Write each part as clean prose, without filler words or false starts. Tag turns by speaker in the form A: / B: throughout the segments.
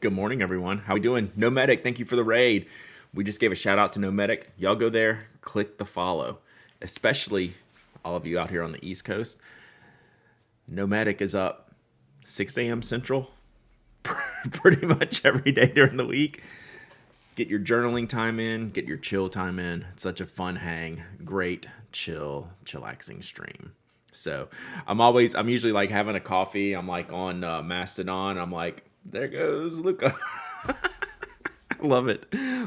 A: Good morning, everyone. How we doing? Nomadic, thank you for the raid. We just gave a shout out to Nomadic. Y'all go there, click the follow, especially all of you out here on the East Coast. Nomadic is up 6 a.m. Central pretty much every day during the week. Get your journaling time in, get your chill time in. It's such a fun hang. Great, chillaxing stream. So I'm usually like having a coffee. I'm like on Mastodon. I'm like, there goes Luca. Love it.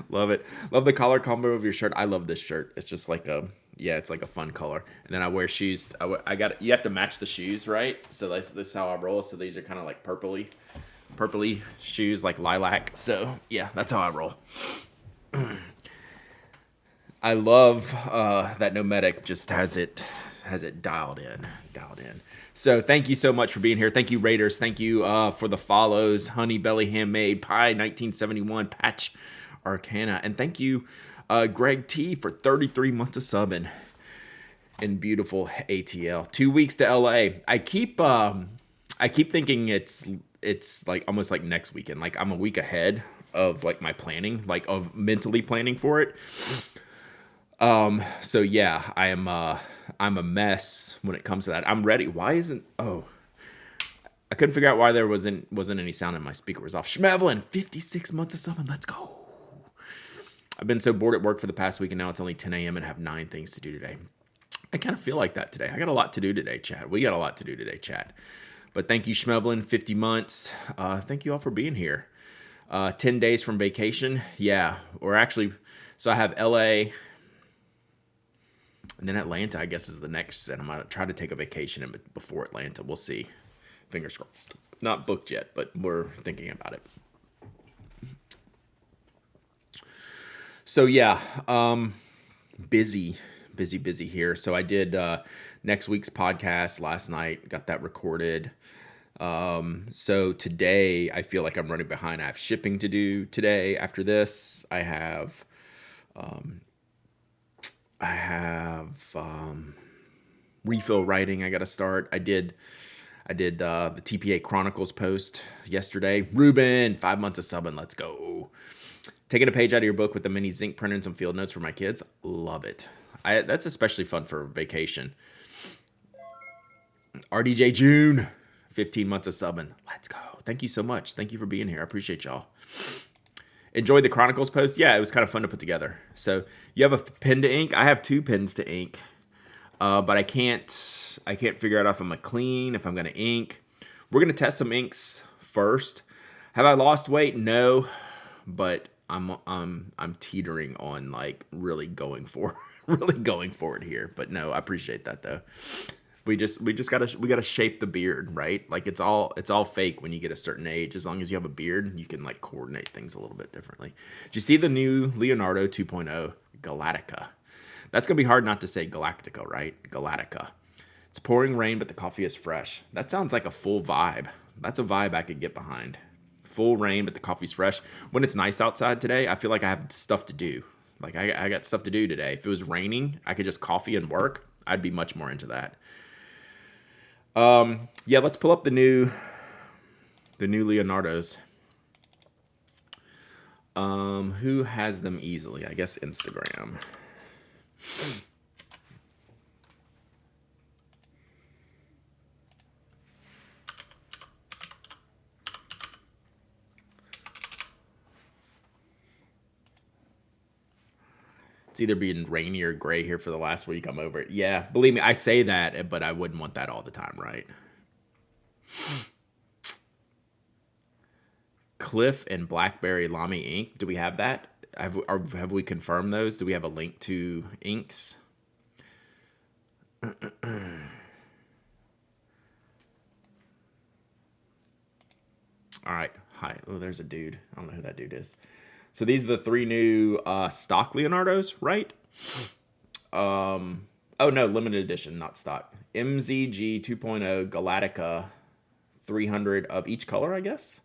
A: Love it. Love the collar combo of your shirt. I love this shirt. It's just like it's like a fun color. And then I wear shoes. You have to match the shoes, right? So this is how I roll. So these are kind of like purpley shoes, like lilac. So yeah, that's how I roll. I love that Nomadic just has it dialed in. So thank you so much for being here. Thank you, Raiders. Thank you for the follows. Honey Belly Handmade, Pie 1971, Patch Arcana. And thank you, Greg T, for 33 months of subbing in beautiful ATL. 2 weeks to LA. I keep thinking it's like almost like next weekend. Like I'm a week ahead of like my planning, like of mentally planning for it. So yeah, I'm a mess when it comes to that. I'm ready. I couldn't figure out why there wasn't any sound in my speaker. It was off. Schmevlin, 56 months of something. Let's go. I've been so bored at work for the past week, and now it's only 10 a.m. and have 9 things to do today. I kind of feel like that today. I got a lot to do today, chat. We got a lot to do today, chat. But thank you, Schmevlin, 50 months. Thank you all for being here. 10 days from vacation. Yeah, so I have LA. And then Atlanta, I guess, is the next. And I'm going to try to take a vacation before Atlanta. We'll see. Fingers crossed. Not booked yet, but we're thinking about it. So, yeah. Busy here. So I did next week's podcast last night. Got that recorded. So today, I feel like I'm running behind. I have shipping to do today. After this, I have refill writing I got to start. I did the TPA Chronicles post yesterday. Ruben, 5 months of subbing. Let's go. Taking a page out of your book with the mini zinc printer and some field notes for my kids. Love it. That's especially fun for vacation. RDJ June, 15 months of subbing. Let's go. Thank you so much. Thank you for being here. I appreciate y'all. Enjoyed the Chronicles post. Yeah, it was kind of fun to put together. So you have a pen to ink. I have 2 pens to ink, but I can't figure out if I'm gonna clean, if I'm gonna ink. We're gonna test some inks first. Have I lost weight? No, but I'm teetering on like really going for it here. But no, I appreciate that though. We gotta shape the beard, right? Like it's all fake when you get a certain age. As long as you have a beard, you can like coordinate things a little bit differently. Did you see the new Leonardo 2.0 Galactica? That's gonna be hard not to say Galactica, right? Galactica. It's pouring rain, but the coffee is fresh. That sounds like a full vibe. That's a vibe I could get behind. Full rain, but the coffee's fresh. When it's nice outside today, I feel like I have stuff to do. Like I got stuff to do today. If it was raining, I could just coffee and work. I'd be much more into that. Yeah, let's pull up the new Leonardos. Who has them easily? I guess Instagram. It's either being rainy or gray here for the last week. I'm over it. Yeah, believe me, I say that, but I wouldn't want that all the time, right? Cliff and Blackberry Lamy ink. Do we have that? Have we confirmed those? Do we have a link to inks? All right. Hi. Oh, there's a dude. I don't know who that dude is. So these are the 3 new stock Leonardos, right? Oh no, limited edition, not stock. MZG 2.0 Galactica 300 of each color, I guess.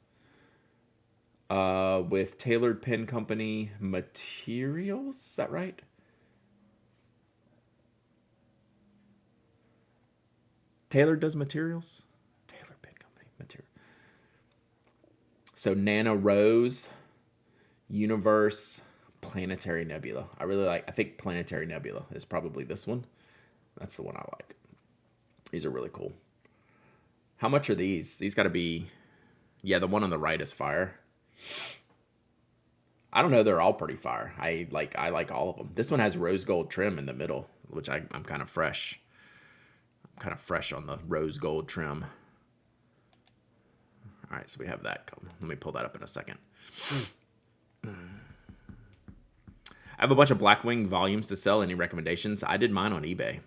A: With Tailored Pen Company materials. Is that right? Tailored does materials? Tailored Pen Company material. So Nana Rose, Universe, Planetary Nebula. I think Planetary Nebula is probably this one. That's the one I like. These are really cool. How much are these? These got to be, yeah, the one on the right is fire. I don't know. They're all pretty fire. I like all of them. This one has rose gold trim in the middle, which I'm kind of fresh. I'm kind of fresh on the rose gold trim. All right, so we have that. Let me pull that up in a second. I have a bunch of Blackwing volumes to sell. Any recommendations? I did mine on eBay.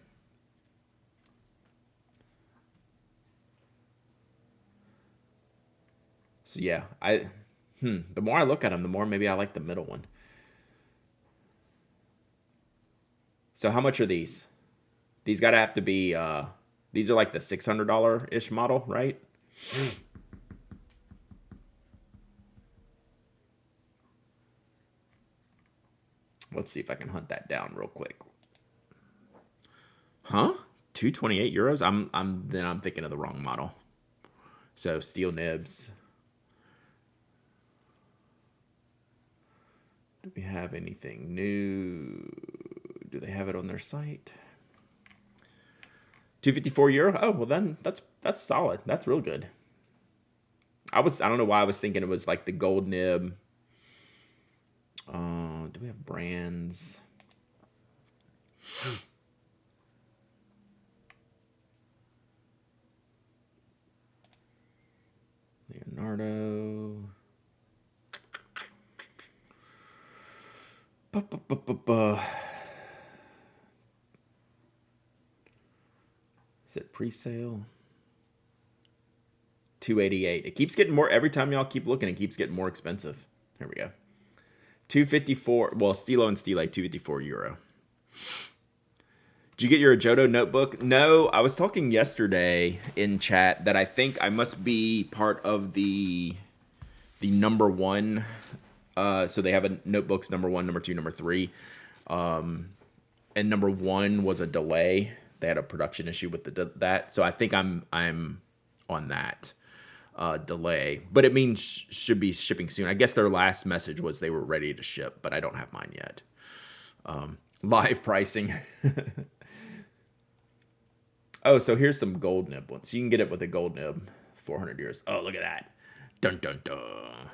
A: So yeah, the more I look at them, the more maybe I like the middle one. So how much are these? These gotta have to be, these are like the $600-ish model, right? Let's see if I can hunt that down real quick. Huh? 228 euros? I'm thinking of the wrong model. So steel nibs. Do we have anything new? Do they have it on their site? 254 euro? Oh, well then that's solid. That's real good. I don't know why I was thinking it was like the gold nib. Do we have brands? Leonardo. Is it pre-sale? 288. It keeps getting more every time y'all keep looking. It keeps getting more expensive. Here we go. 254. Well, Stilo and Stile 254 euro. Did you get your Ajoto notebook? No, I was talking yesterday in chat that I think I must be part of the number one. So they have a notebooks number 1, number 2, number 3. And number 1 was a delay. They had a production issue with that. So I think I'm on that delay. But it means should be shipping soon. I guess their last message was they were ready to ship, but I don't have mine yet. Live pricing. Oh, so here's some gold nib ones. So you can get it with a gold nib, 400 euros. Oh, look at that. Dun, dun, dun.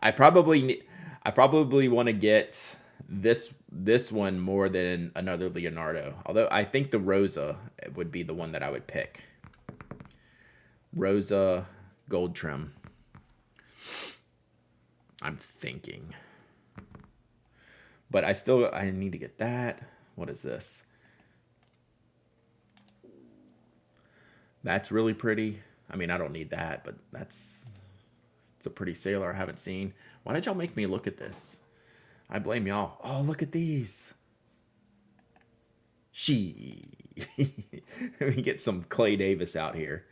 A: I probably want to get this one more than another Leonardo. Although I think the Rosa would be the one that I would pick. Rosa gold trim. I'm thinking. But I need to get that. What is this? That's really pretty. I mean, I don't need that, but it's a pretty sailor I haven't seen. Why did y'all make me look at this? I blame y'all. Oh, look at these. Let me get some Clay Davis out here.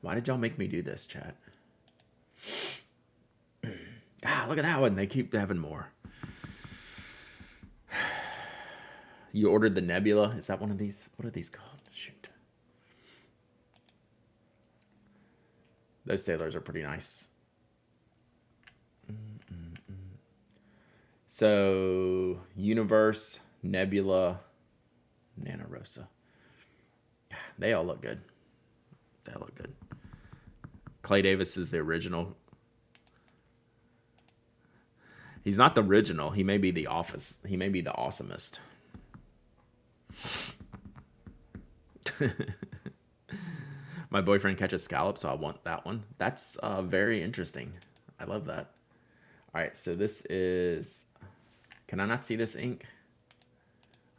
A: Why did y'all make me do this, chat? Look at that one. They keep having more. You ordered the Nebula. Is that one of these? What are these called? Shoot. Those sailors are pretty nice. So, Universe, Nebula, Nana Rosa. They all look good. They all look good. Clay Davis is the original. He's not the original. He may be the office. He may be the awesomest. My boyfriend catches scallops, so I want that one. That's very interesting. I love that. All right, so this is... Can I not see this ink?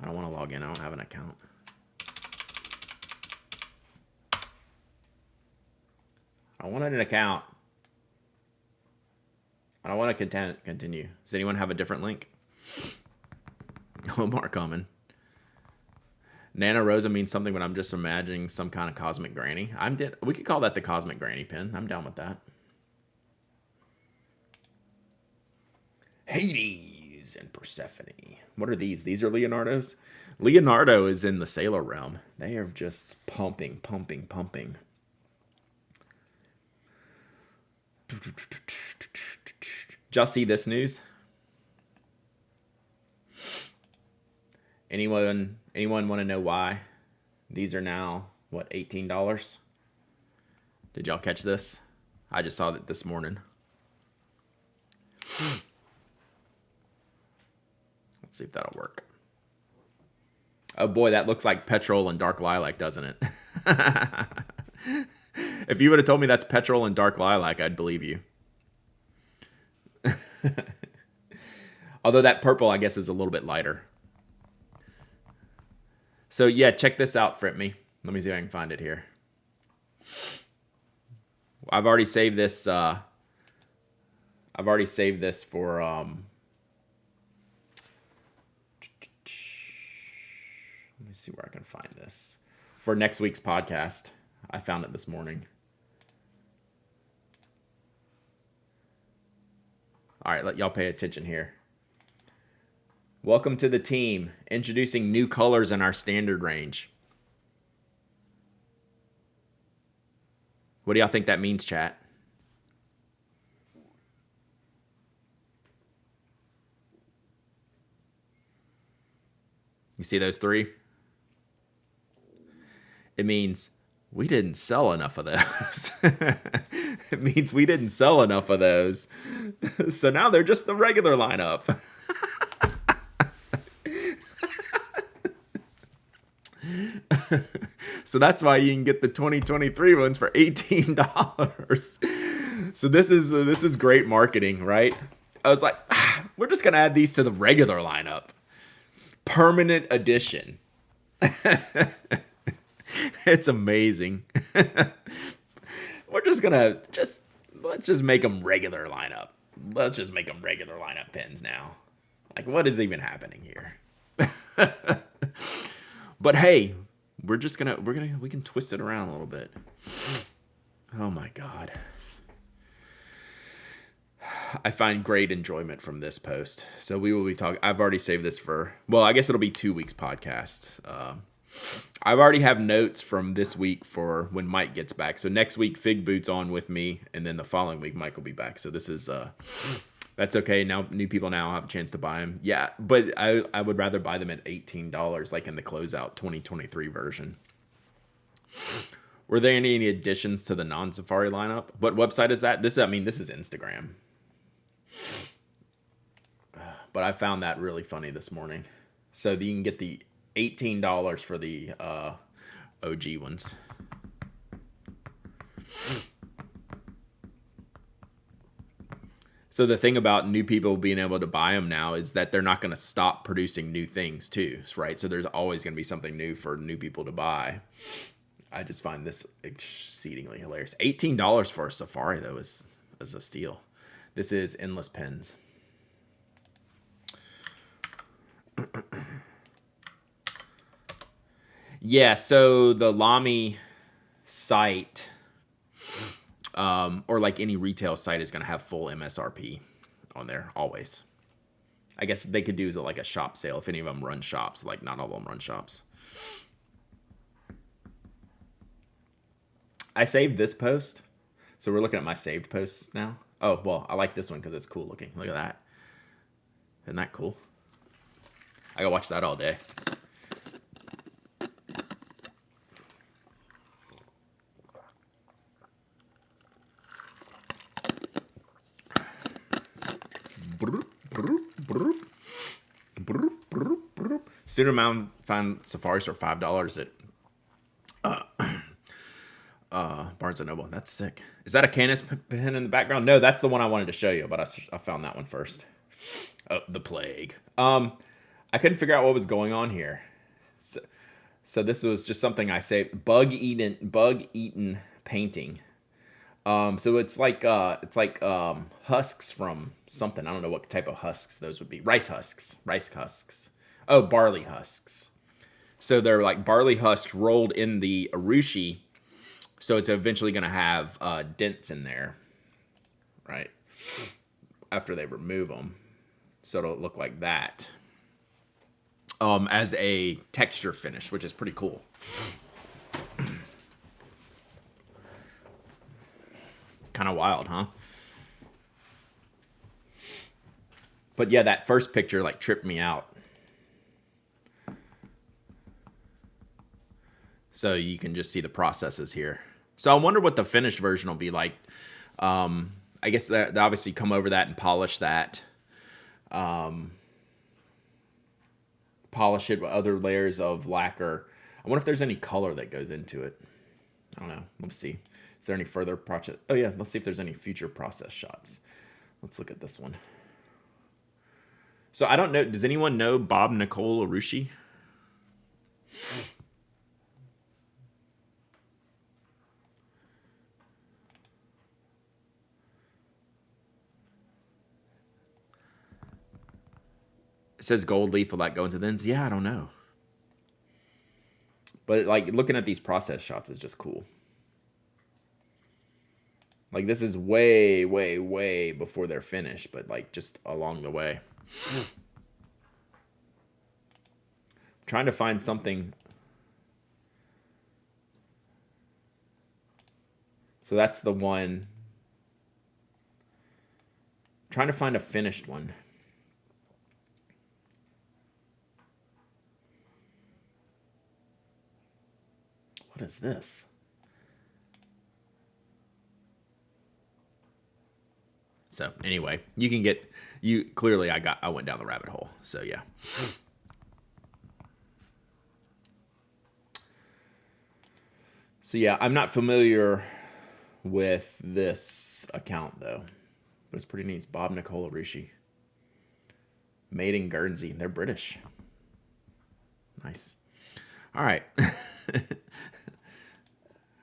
A: I don't want to log in. I don't have an account. I wanted an account. I don't want to continue. Does anyone have a different link? Omar coming. Nana Rosa means something, but I'm just imagining some kind of cosmic granny. We could call that the cosmic granny pin. I'm down with that. Hades. Hercules and Persephone. What are these? These are Leonardo's? Leonardo is in the Sailor realm. They are just pumping. Did y'all see this news? Anyone want to know why these are now, what, $18? Did y'all catch this? I just saw it this morning. Let's see if that'll work. Oh boy, that looks like petrol and dark lilac, doesn't it? If you would have told me that's petrol and dark lilac, I'd believe you. Although that purple, I guess, is a little bit lighter. So yeah, check this out, Fritme. Let me see if I can find it here. I've already saved this. For. Let me see where I can find this for next week's podcast. I found it this morning. All right, let y'all pay attention here. Welcome to the team. Introducing new colors in our standard range. What do y'all think that means, chat? You see those three? It means we didn't sell enough of those. It means we didn't sell enough of those. So now they're just the regular lineup. So that's why you can get the 2023 ones for $18. So this is great marketing, right? I was like, we're just gonna add these to the regular lineup. Permanent edition. It's amazing. We're just gonna let's just make them regular lineup. Let's just make them regular lineup pins now. Like, what is even happening here? But hey, we can twist it around a little bit. Oh my God. I find great enjoyment from this post. So we will be talking. I've already saved this for, well, I guess it'll be 2 weeks podcast. I've already have notes from this week for when Mike gets back. So next week, Fig Boot's on with me, and then the following week, Mike will be back. So this is that's okay. Now new people now have a chance to buy them. Yeah, but I would rather buy them at $18, like in the closeout 2023 version. Were there any additions to the non-Safari lineup? What website is that? This is Instagram. But I found that really funny this morning. So you can get the $18 for the OG ones. So the thing about new people being able to buy them now is that they're not going to stop producing new things too, right? So there's always going to be something new for new people to buy. I just find this exceedingly hilarious. $18 for a Safari, though, is a steal. This is Endless Pens. Yeah, so the Lamy site, or like any retail site, is going to have full MSRP on there, always. I guess they could do like a shop sale if any of them run shops. Like, not all of them run shops. I saved this post. So we're looking at my saved posts now. Oh, well, I like this one because it's cool looking. Look at that. Isn't that cool? I gotta watch that all day. Student amount found Safaris for $5 at Barnes & Noble. That's sick. Is that a Canis pen in the background? No, that's the one I wanted to show you, but I found that one first. Oh, the plague. I couldn't figure out what was going on here. So this was just something I saved. Bug eaten painting. So it's like husks from something. I don't know what type of husks those would be. Rice husks. Oh, barley husks. So they're like barley husks rolled in the urushi. So it's eventually going to have dents in there, right? After they remove them. So it'll look like that. As a texture finish, which is pretty cool. Kind of wild, huh? But yeah, that first picture like tripped me out. So you can just see the processes here. So I wonder what the finished version will be like. I guess they obviously come over that and polish that. Polish it with other layers of lacquer. I wonder if there's any color that goes into it. I don't know. Let's see. Is there any further process? Oh yeah, let's see if there's any future process shots. Let's look at this one. So I don't know. Does anyone know Bob Nicole Arushi? It says gold leaf will that go into thins? Yeah, I don't know. But like looking at these process shots is just cool. Like this is way, way, way before they're finished, but like just along the way. Trying to find something. So that's the one. Trying to find a finished one. What is this? So anyway, you can get clearly I went down the rabbit hole. So yeah. So yeah, I'm not familiar with this account though. But it's pretty neat. It's Bob Nicole Arushi. Made in Guernsey. They're British. Nice. All right.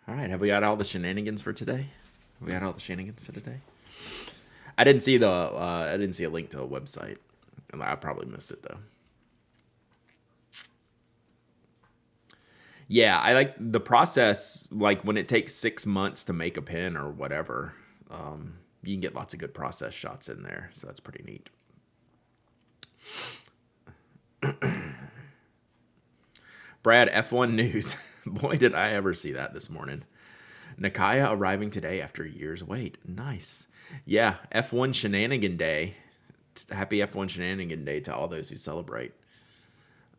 A: All right. Have we got all the shenanigans for today? We got all the shenanigans for today. I didn't see a link to a website. I probably missed it though. Yeah, I like the process. Like when it takes 6 months to make a pen or whatever, you can get lots of good process shots in there. So that's pretty neat. Brad, F1 News. Boy, did I ever see that this morning. Nakaya arriving today after a year's wait. Nice. Yeah, F1 Shenanigan Day. Happy F1 Shenanigan Day to all those who celebrate.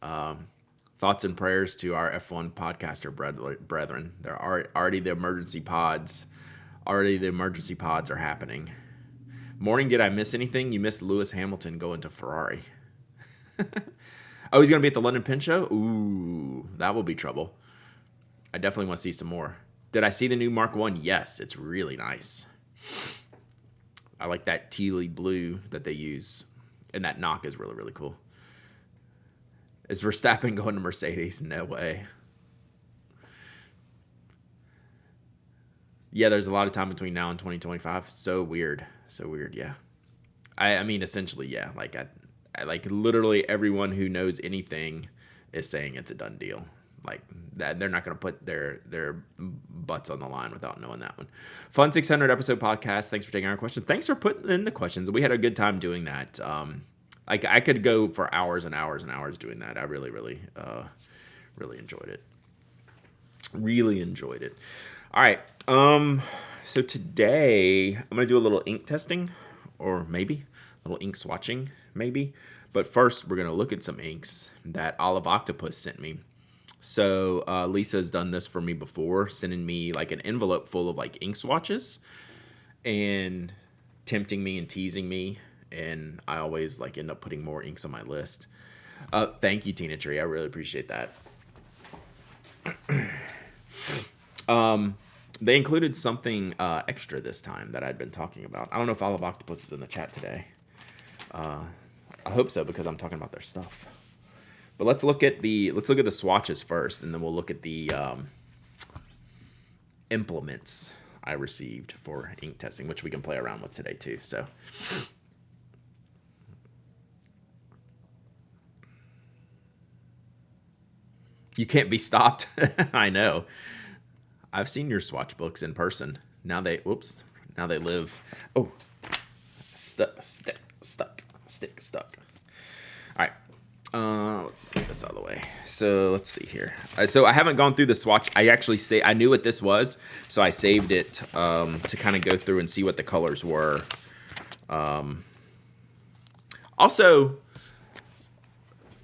A: Thoughts and prayers to our F1 podcaster brethren. There are already the emergency pods. Already the emergency pods are happening. Morning, did I miss anything? You missed Lewis Hamilton going to Ferrari. Oh, he's going to be at the London Pen Show? Ooh, that will be trouble. I definitely want to see some more. Did I see the new Mark 1? Yes, it's really nice. I like that tealy blue that they use. And that knock is really, really cool. Is Verstappen going to Mercedes? No way. Yeah, there's a lot of time between now and 2025. So weird. So weird, yeah. I mean, essentially, yeah. Like, I like literally everyone who knows anything is saying it's a done deal. Like that, they're not going to put their butts on the line without knowing that one. Fun 600 episode podcast. Thanks for taking our questions. Thanks for putting in the questions. We had a good time doing that. Like I could go for hours and hours and hours doing that. I really, really, really enjoyed it. Really enjoyed it. All right. So today I'm going to do a little ink testing, or maybe a little ink swatching, maybe. But first, we're going to look at some inks that Olive Octopus sent me. So Lisa's done this for me before, sending me like an envelope full of like ink swatches and tempting me and teasing me. And I always like end up putting more inks on my list. Thank you, Tina Tree. I really appreciate that. They included something extra this time that I'd been talking about. I don't know if Olive Octopus is in the chat today. I hope so, because I'm talking about their stuff. But let's look at the swatches first, and then we'll look at the implements I received for ink testing, which we can play around with today too. So you can't be stopped. I know. I've seen your swatch books in person. Now they live. Oh, stuck. Stick stuck. All right. Let's put this out of the way. So let's see here. So I haven't gone through the swatch. I knew what this was, so I saved it to kind of go through and see what the colors were. Also,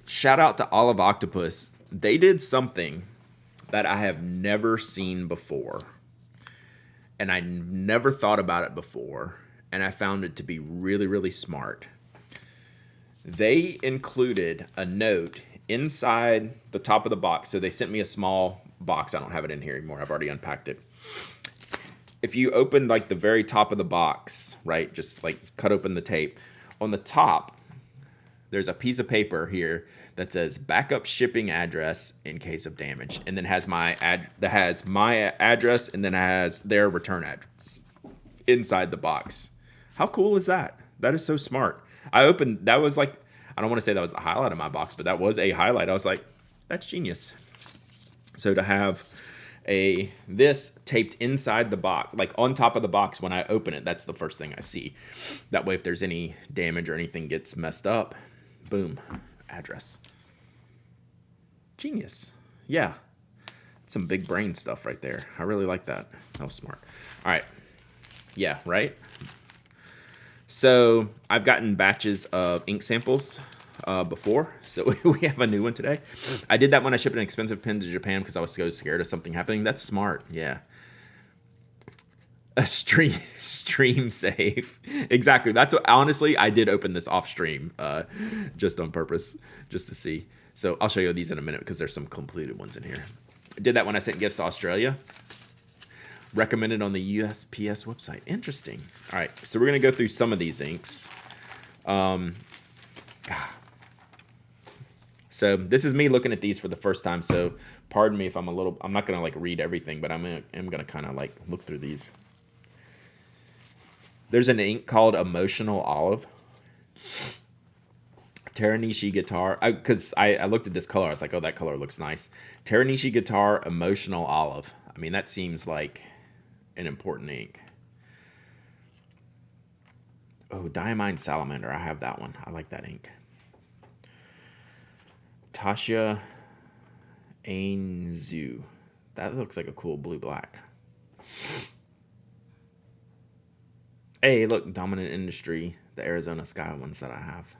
A: shout out to Olive Octopus. They did something that I have never seen before, and I never thought about it before, and I found it to be really, really smart. They included a note inside the top of the box. So they sent me a small box. I don't have it in here anymore. I've already unpacked it. If you open like the very top of the box, right, just like cut open the tape, on the top, there's a piece of paper here that says backup shipping address in case of damage, and then has my address, and then it has their return address inside the box. How cool is that? That is so smart. That was like, I don't want to say that was the highlight of my box, but that was a highlight. I was like, that's genius. So to have this taped inside the box, like on top of the box when I open it, that's the first thing I see. That way if there's any damage or anything gets messed up, boom, address. Genius. Yeah. Some big brain stuff right there. I really like that. That was smart. All right. Yeah, right? So I've gotten batches of ink samples before, so we have a new one today. I did that when I shipped an expensive pen to Japan because I was so scared of something happening. That's smart, yeah. A stream safe. Exactly. That's what, honestly, I did open this off stream just on purpose, just to see. So I'll show you these in a minute because there's some completed ones in here. I did that when I sent gifts to Australia. Recommended on the USPS website. Interesting. All right, so we're going to go through some of these inks. So this is me looking at these for the first time, so pardon me if I'm not going to like read everything, but I'm going to kind of like look through these. There's an ink called Emotional Olive. Teranishi Guitar, because I looked at this color, I was like, oh, that color looks nice. Teranishi Guitar Emotional Olive. I mean, that seems like an important ink. Oh, Diamine Salamander. I have that one. I like that ink. Tasha Ainzu. That looks like a cool blue-black. Hey, look, Dominant Industry. The Arizona Sky ones that I have.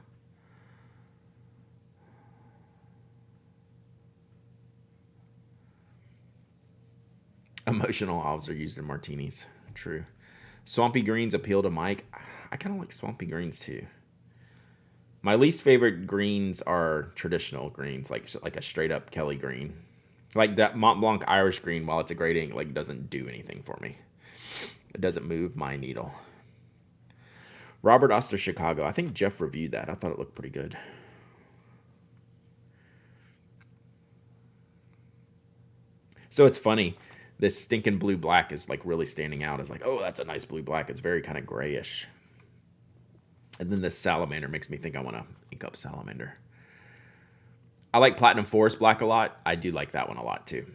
A: Emotional olives are used in martinis. True. Swampy greens appeal to Mike. I kind of like swampy greens too. My least favorite greens are traditional greens, like a straight up Kelly green. Like that Mont Blanc Irish green, while it's a great ink, like doesn't do anything for me. It doesn't move my needle. Robert Oster Chicago. I think Jeff reviewed that. I thought it looked pretty good. So it's funny. This stinking blue black is like really standing out. It's like, oh, that's a nice blue black. It's very kind of grayish. And then this salamander makes me think I want to ink up salamander. I like Platinum Forest Black a lot. I do like that one a lot too.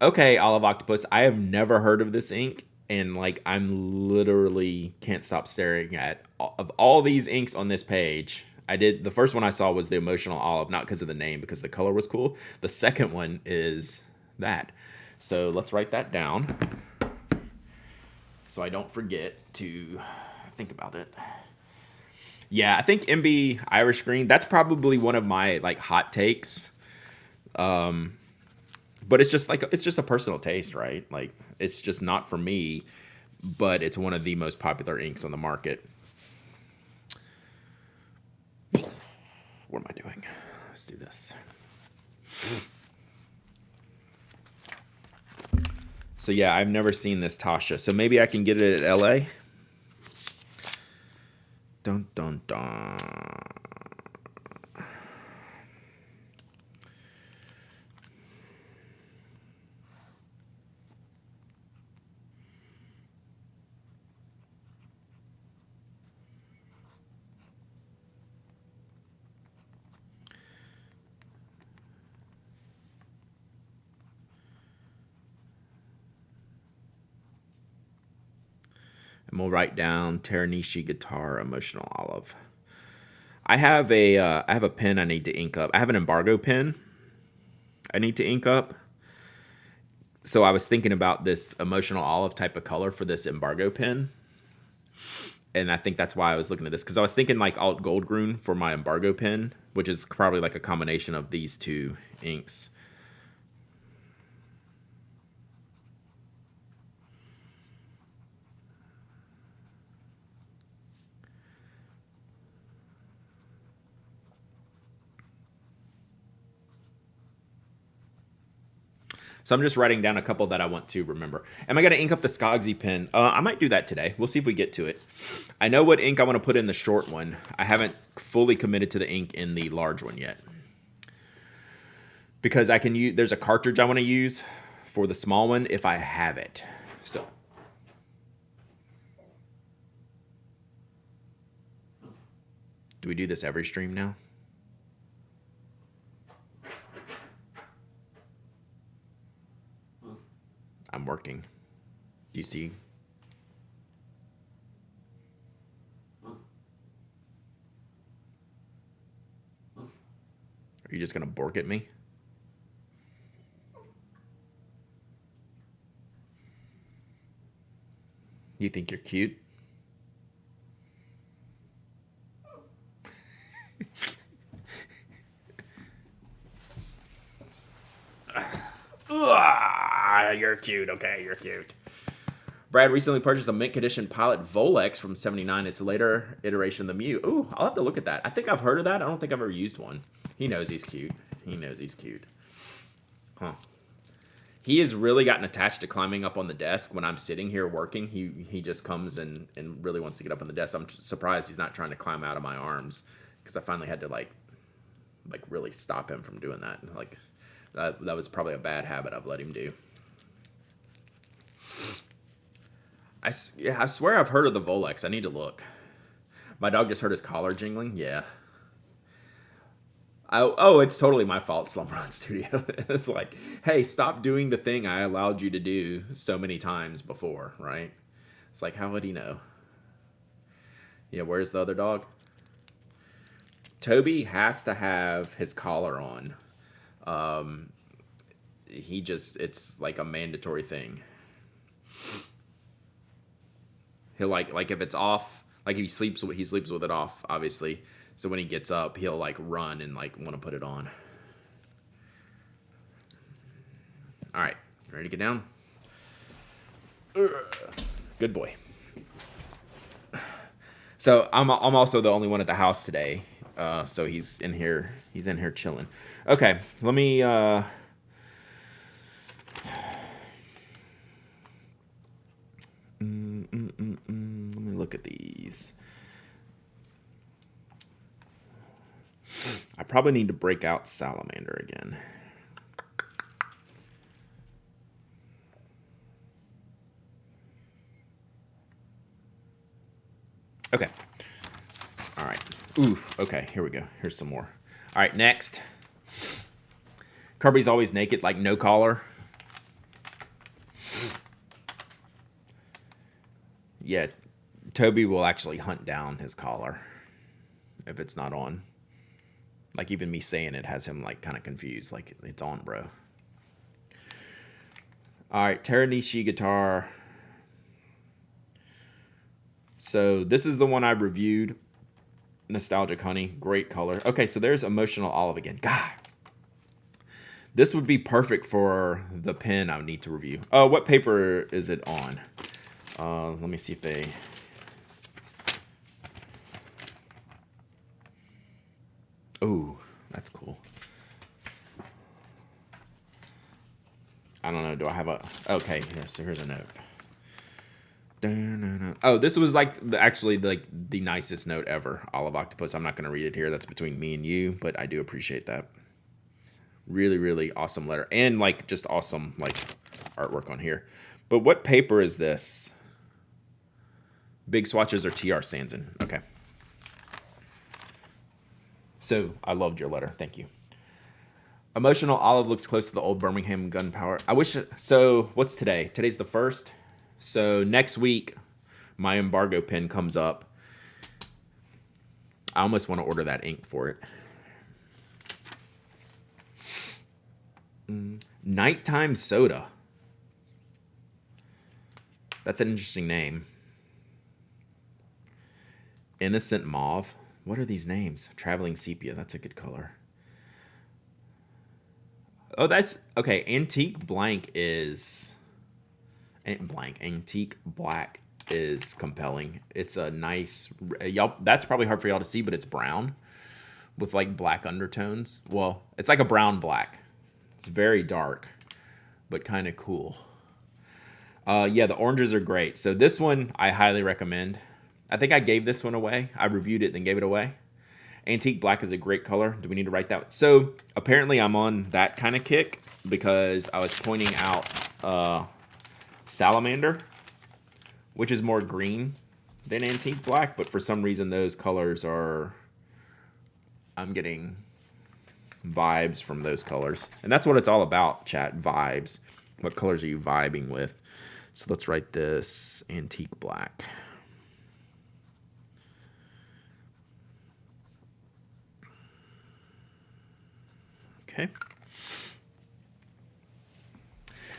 A: Okay, Olive Octopus. I have never heard of this ink, and like I'm literally can't stop staring at of all these inks on this page. The first one I saw was the Emotional Olive, not because of the name, because the color was cool. The second one is that. So let's write that down so I don't forget to think about it. Yeah, I think MB Irish Green, that's probably one of my like hot takes. But it's just a personal taste, right? Like it's just not for me, but it's one of the most popular inks on the market. What am I doing? Let's do this. So yeah, I've never seen this Tasha. So maybe I can get it at LA. Dun dun dun. And we'll write down Teranishi Guitar Emotional Olive. I have a pen I need to ink up. I have an embargo pen I need to ink up. So I was thinking about this emotional olive type of color for this embargo pen. And I think that's why I was looking at this, because I was thinking like alt Goldgrün for my embargo pen, which is probably like a combination of these two inks. So I'm just writing down a couple that I want to remember. Am I going to ink up the Skogsy pen? I might do that today. We'll see if we get to it. I know what ink I want to put in the short one. I haven't fully committed to the ink in the large one yet. Because I can use, there's a cartridge I want to use for the small one if I have it. So. Do we do this every stream now? I'm working. Do you see? Are you just gonna bork at me? You think you're cute? You're cute. Okay, you're cute. Brad recently purchased a mint condition Pilot Volex from 79. It's a later iteration of the Mew. Ooh, I'll have to look at that. I think I've heard of that. I don't think I've ever used one. He knows he's cute. He knows he's cute. Huh. He has really gotten attached to climbing up on the desk when I'm sitting here working. He just comes and really wants to get up on the desk. I'm surprised he's not trying to climb out of my arms, because I finally had to like really stop him from doing that. Like that was probably a bad habit I've let him do. I swear I've heard of the Volex. I need to look. My dog just heard his collar jingling. Yeah. Oh, it's totally my fault, Slumber on Studio. It's like, hey, stop doing the thing I allowed you to do so many times before, right? It's like, how would he know? Yeah, where's the other dog? Toby has to have his collar on. It's like a mandatory thing. He'll like if it's off, like if he sleeps with it off, obviously. So when he gets up, he'll like run and like want to put it on. All right, ready to get down? Good boy. So I'm also the only one at the house today. So he's in here chilling. Okay, let me let me look at these. I probably need to break out Salamander again. Okay. All right. Oof. Okay, here we go. Here's some more. All right, next. Kirby's Always Naked, like no collar. Yeah, Toby will actually hunt down his collar if it's not on. Like even me saying it has him like kind of confused. Like it's on, bro. All right, Teranishi guitar. So this is the one I reviewed. Nostalgic Honey, great color. Okay, so there's Emotional Olive again. God, this would be perfect for the pen I would need to review. Oh, what paper is it on? Let me see if they... Ooh, that's cool. I don't know. Do I have a... Okay, here's a note. Oh, this was like actually like the nicest note ever. Olive Octopus. I'm not going to read it here. That's between me and you, but I do appreciate that. Really, really awesome letter. And like just awesome like artwork on here. But what paper is this? Big Swatches or TR Sanson? Okay. So I loved your letter. Thank you. Emotional Olive looks close to the old Birmingham gunpowder. I wish it, so what's today? Today's the 1st. So next week, my embargo pen comes up. I almost want to order that ink for it. Nighttime Soda. That's an interesting name. Innocent Mauve. What are these names? Traveling Sepia. That's a good color. Oh, that's okay. Antique Blank is Antique Black is compelling. It's a nice y'all. That's probably hard for y'all to see, but it's brown with like black undertones. Well, it's like a brown black. It's very dark, but kind of cool. Yeah, the oranges are great. So this one I highly recommend. I think I gave this one away. I reviewed it, then gave it away. Antique Black is a great color. Do we need to write that? So apparently I'm on that kind of kick because I was pointing out Salamander, which is more green than Antique Black, but for some reason those colors are, I'm getting vibes from those colors. And that's what it's all about, chat, vibes. What colors are you vibing with? So let's write this Antique Black. Okay.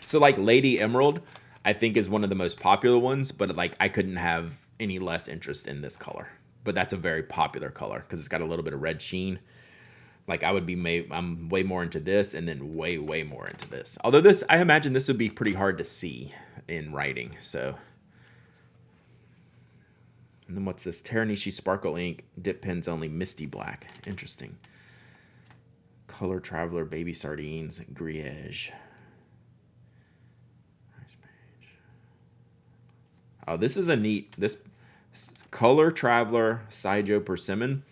A: So like Lady Emerald, I think is one of the most popular ones, but like I couldn't have any less interest in this color. But that's a very popular color because it's got a little bit of red sheen. Like I'm way more into this and then way more into this. Although this, I imagine this would be pretty hard to see in writing. So, and then what's this? Teranishi Sparkle Ink, dip pens only, Misty Black. Interesting. Color Traveler, Baby Sardines, Griege. Oh, this is a neat, this Color Traveler Saijo Persimmon.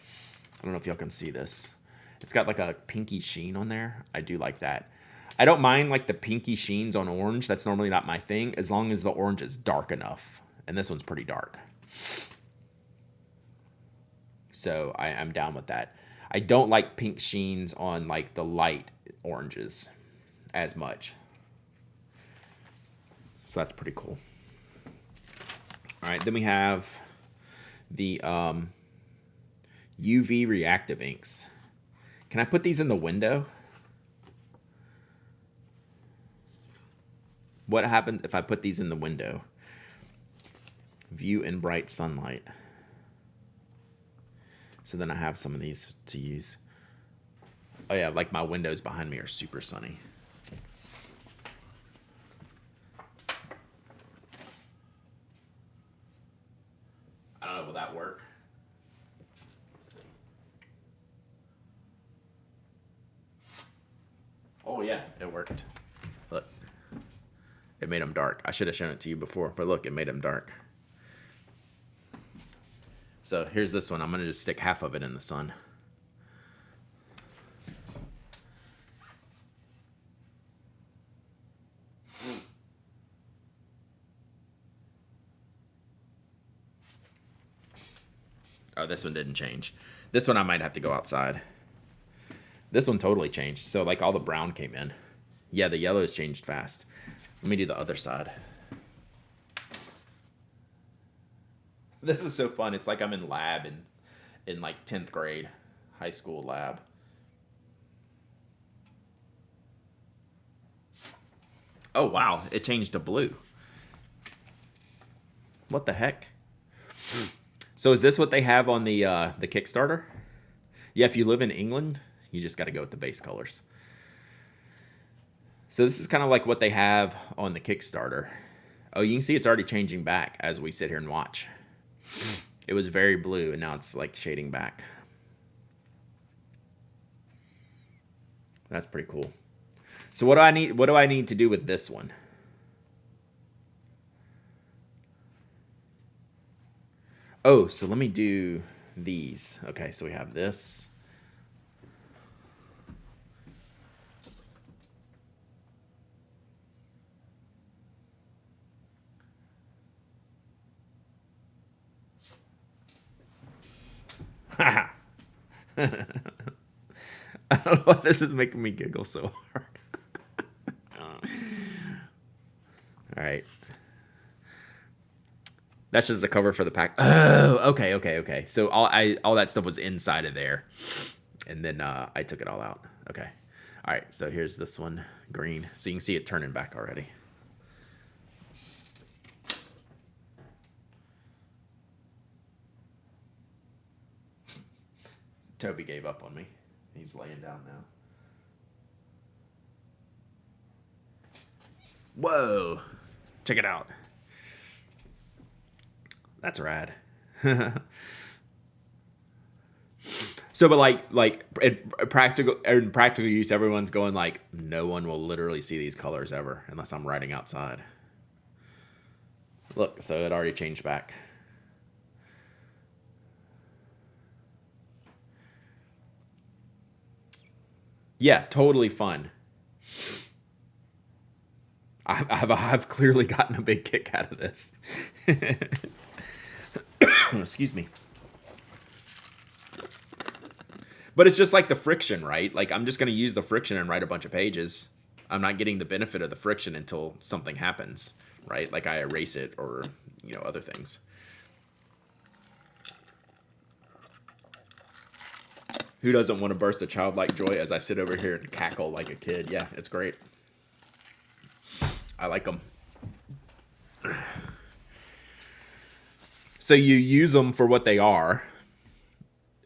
A: I don't know if y'all can see this. It's got like a pinky sheen on there. I do like that. I don't mind like the pinky sheens on orange. That's normally not my thing, as long as the orange is dark enough. And this one's pretty dark. So I'm down with that. I don't like pink sheens on like the light oranges as much. So that's pretty cool. All right, then we have the UV reactive inks. Can I put these in the window? What happens if I put these in the window? View in bright sunlight. So then I have some of these to use. Oh yeah, like my windows behind me are super sunny. I don't know, will that work? Let's see. Oh yeah, it worked. Look, it made them dark. I should have shown it to you before, but look, it made them dark. So here's this one. I'm going to just stick half of it in the sun. Oh, this one didn't change. This one I might have to go outside. This one totally changed. So like all the brown came in. Yeah, the yellow has changed fast. Let me do the other side. This is so fun. It's like I'm in lab in like 10th grade, high school lab. Oh, wow. It changed to blue. What the heck? So is this what they have on the Kickstarter? Yeah, if you live in England, you just got to go with the base colors. So this is kind of like what they have on the Kickstarter. Oh, you can see it's already changing back as we sit here and watch. It was very blue, and now it's like shading back. That's pretty cool. So what do I need? What do I need to do with this one? Oh, so let me do these. Okay, so we have this. I don't know why this is making me giggle so hard. All right. That's just the cover for the pack. Oh, okay. So all that stuff was inside of there, and then I took it all out. Okay. All right. So here's this one, green. So you can see it turning back already. Toby gave up on me. He's laying down now. Whoa. Check it out. That's rad. So, but like in practical use, everyone's going like, no one will literally see these colors ever unless I'm riding outside. Look, so it already changed back. Yeah, totally fun. I've clearly gotten a big kick out of this. Excuse me. But it's just like the friction, right? Like, I'm just going to use the friction and write a bunch of pages. I'm not getting the benefit of the friction until something happens, right? Like I erase it or, other things. Who doesn't want to burst a childlike joy as I sit over here and cackle like a kid? Yeah, it's great. I like them. So you use them for what they are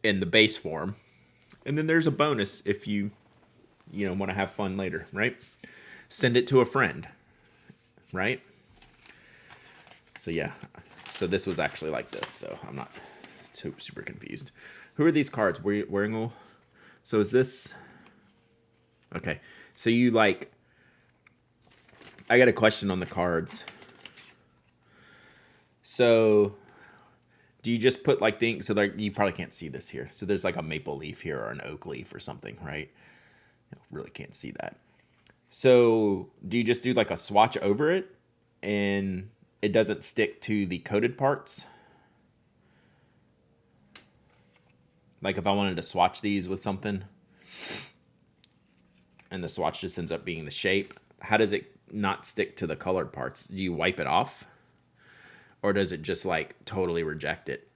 A: in the base form. And then there's a bonus if you want to have fun later, right? Send it to a friend, right? So yeah. So this was actually like this, so I'm not super confused. Who are these cards? Wearingle? So is this... Okay. So you like... I got a question on the cards. So... Do you just put like the ink? So like you probably can't see this here. So there's like a maple leaf here or an oak leaf or something, right? You really can't see that. So do you just do like a swatch over it and it doesn't stick to the coated parts? Like if I wanted to swatch these with something and the swatch just ends up being the shape, how does it not stick to the colored parts? Do you wipe it off? Or does it just like totally reject it?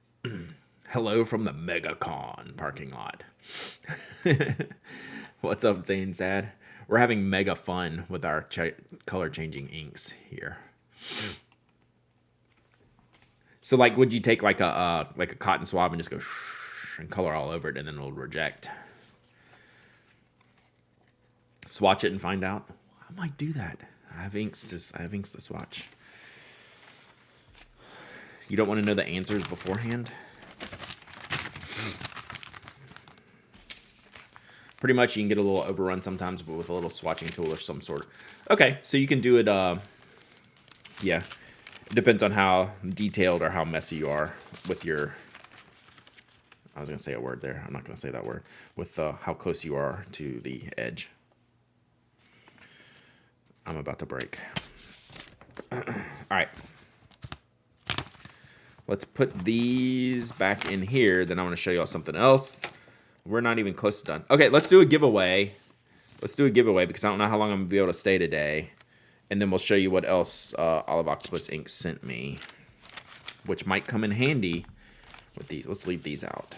A: Hello from the MegaCon parking lot. What's up, Zane Sad? We're having mega fun with our color changing inks here. So like, would you take like a cotton swab and just go and color all over it, and then it'll reject? Swatch it and find out. I might do that. I have inks to swatch. You don't want to know the answers beforehand? Pretty much you can get a little overrun sometimes, but with a little swatching tool or some sort. Okay, so you can do it, yeah. It depends on how detailed or how messy you are with your... I was going to say a word there. I'm not going to say that word. With how close you are to the edge. I'm about to break. All right. Let's put these back in here. Then I want to show you all something else. We're not even close to done. Okay, let's do a giveaway. Let's do a giveaway because I don't know how long I'm going to be able to stay today. And then we'll show you what else Olive Octopus Ink sent me, which might come in handy with these. Let's leave these out.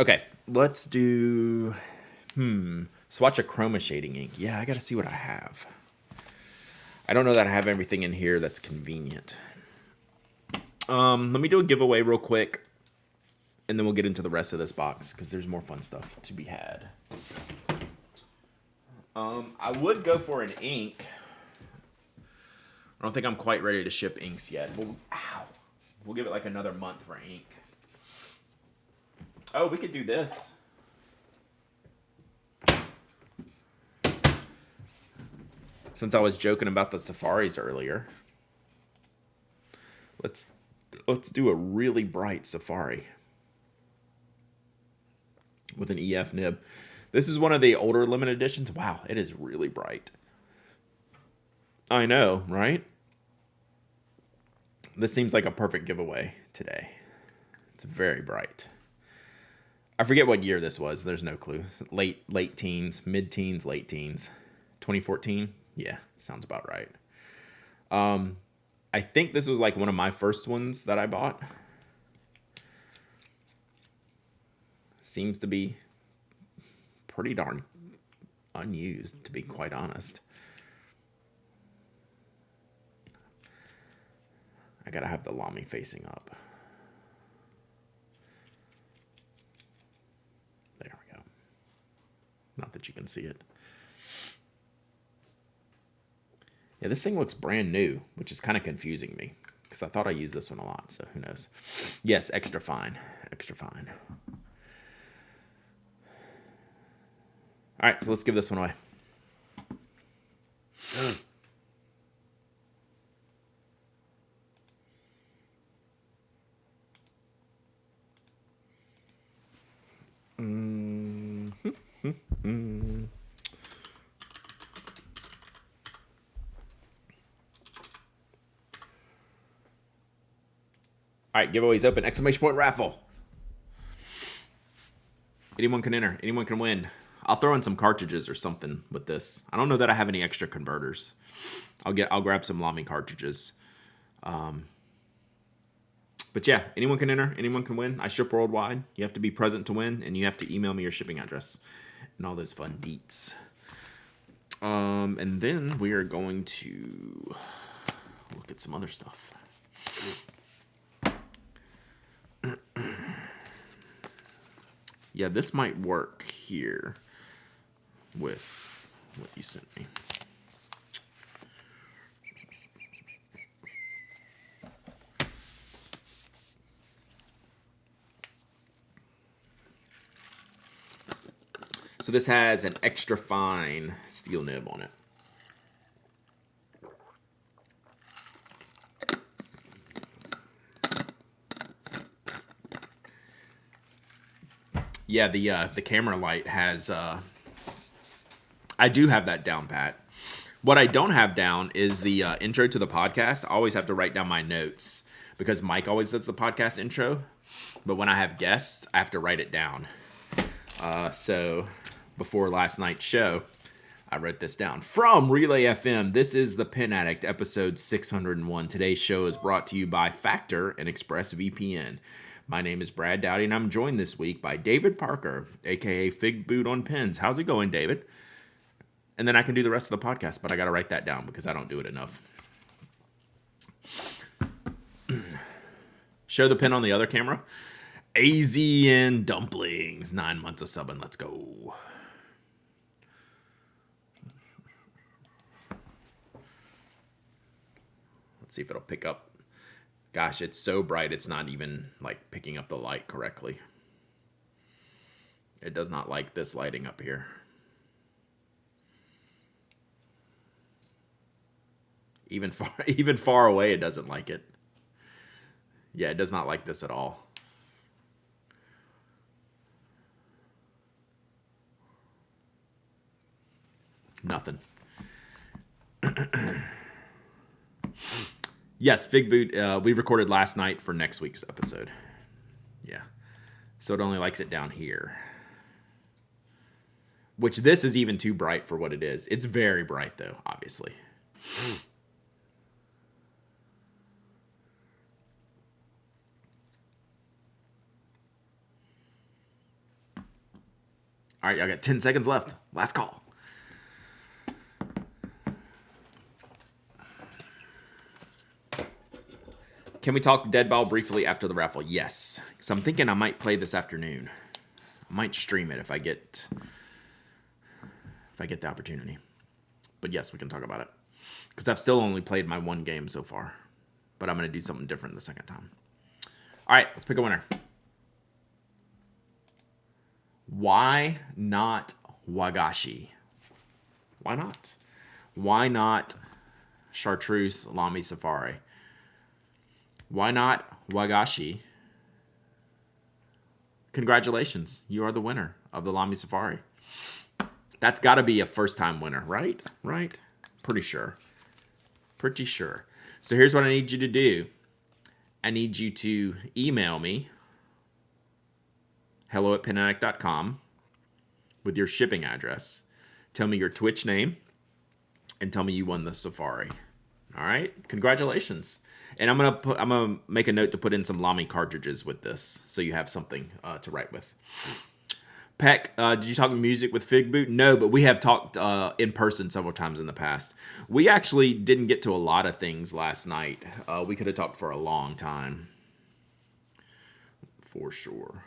A: Okay, let's do, swatch a chroma shading ink. Yeah, I gotta see what I have. I don't know that I have everything in here that's convenient. Let me do a giveaway real quick, and then we'll get into the rest of this box, because there's more fun stuff to be had. I would go for an ink. I don't think I'm quite ready to ship inks yet. We'll give it like another month for ink. Oh, we could do this. Since I was joking about the safaris earlier, let's do a really bright safari with an EF nib. This is one of the older limited editions. Wow, it is really bright. I know, right? This seems like a perfect giveaway today. It's very bright. I forget what year this was. There's no clue. Late teens, mid-teens, late teens. 2014? Yeah, sounds about right. I think this was like one of my first ones that I bought. Seems to be pretty darn unused, to be quite honest. I gotta have the Lamy facing up. There we go. Not that you can see it. Yeah, this thing looks brand new, which is kind of confusing me because I thought I used this one a lot, so who knows. Yes, extra fine. Extra fine. All right, so let's give this one away. All right, giveaways open. Exclamation point raffle. Anyone can enter. Anyone can win. I'll throw in some cartridges or something with this. I don't know that I have any extra converters. I'll grab some Lamy cartridges. But yeah, anyone can enter. Anyone can win. I ship worldwide. You have to be present to win, and you have to email me your shipping address and all those fun deets. And then we are going to look at some other stuff. Yeah, this might work here with what you sent me. So this has an extra fine steel nib on it. Yeah, the camera light has, I do have that down pat. What I don't have down is the intro to the podcast. I always have to write down my notes because Mike always does the podcast intro. But when I have guests, I have to write it down. So before last night's show, I wrote this down. From Relay FM, this is The Pen Addict, episode 601. Today's show is brought to you by Factor and ExpressVPN. My name is Brad Dowdy, and I'm joined this week by David Parker, a.k.a. Fig Boot on Pens. How's it going, David? And then I can do the rest of the podcast, but I got to write that down because I don't do it enough. Show the pen on the other camera. AZN Dumplings, 9 months of subbing. Let's go. Let's see if it'll pick up. Gosh, it's so bright, it's not even like picking up the light correctly. It does not like this lighting up here. Even far away, it doesn't like it. Yeah, it does not like this at all. Nothing. Yes, Fig Boot, we recorded last night for next week's episode. Yeah. So it only likes it down here. Which this is even too bright for what it is. It's very bright, though, obviously. All right, I got 10 seconds left. Last call. Can we talk Dead Ball briefly after the raffle? Yes. So I'm thinking I might play this afternoon. I might stream it if I get the opportunity. But yes, we can talk about it. Because I've still only played my one game so far. But I'm going to do something different the second time. All right, let's pick a winner. Why not Wagashi? Why not? Why not Chartreuse Lamy Safari? Why not Wagashi? Congratulations. You are the winner of the Lamy Safari. That's got to be a first-time winner, right? Right? Pretty sure. Pretty sure. So here's what I need you to do. I need you to email me, hello@penaddict.com, with your shipping address. Tell me your Twitch name, and tell me you won the Safari. All right, congratulations. And I'm gonna make a note to put in some Lamy cartridges with this, so you have something to write with. Peck, did you talk music with Fig Boot? No, but we have talked in person several times in the past. We actually didn't get to a lot of things last night. We could have talked for a long time, for sure.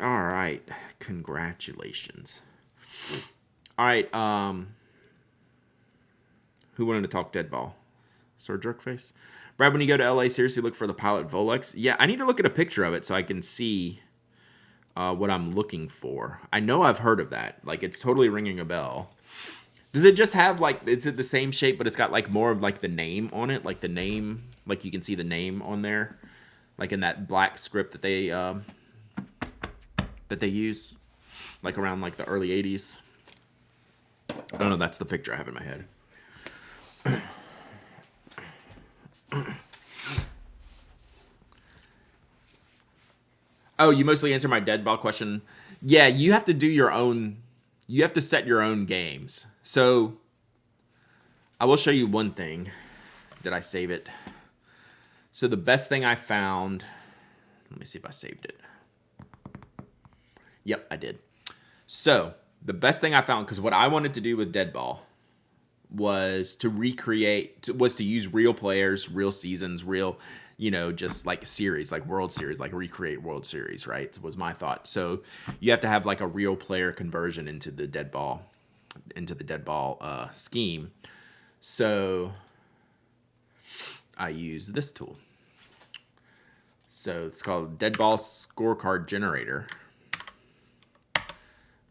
A: All right, congratulations. All right, who wanted to talk dead ball? Sir Jerkface? Brad, when you go to LA, seriously look for the Pilot Volex. Yeah, I need to look at a picture of it so I can see what I'm looking for. I know I've heard of that. Like, it's totally ringing a bell. Does it just have, like, is it the same shape, but it's got, like, more of, like, the name on it? Like, the name, like, you can see the name on there? Like, in that black script that they use, like, around, like, the early 80s. I don't know, that's the picture I have in my head. Oh, you mostly answer my dead ball question. Yeah, you have to do your own. You have to set your own games. So I will show you one thing. Did I save it? So the best thing I found. Let me see if I saved it. Yep, I did. So the best thing I found, because what I wanted to do with dead ball was to use real players, real seasons, real, just like series, like World Series, like recreate World Series, right? Was my thought. So you have to have like a real player conversion into the dead ball scheme. So I use this tool. So it's called Dead Ball Scorecard Generator.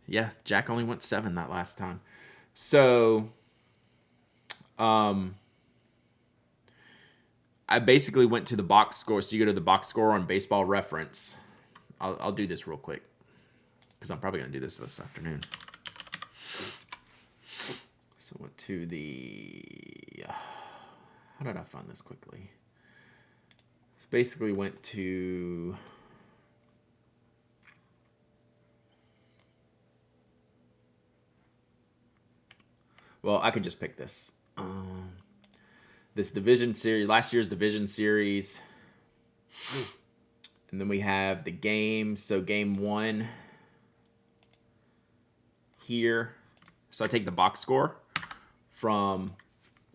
A: Yeah, Jack only went 7 that last time. So I basically went to the box score. So you go to the box score on Baseball Reference. I'll do this real quick because I'm probably going to do this afternoon. So went to the... How did I find this quickly? So basically went to... Well, I could just pick this. This division series, last year's division series. And then we have the games. So game 1 here. So I take the box score from,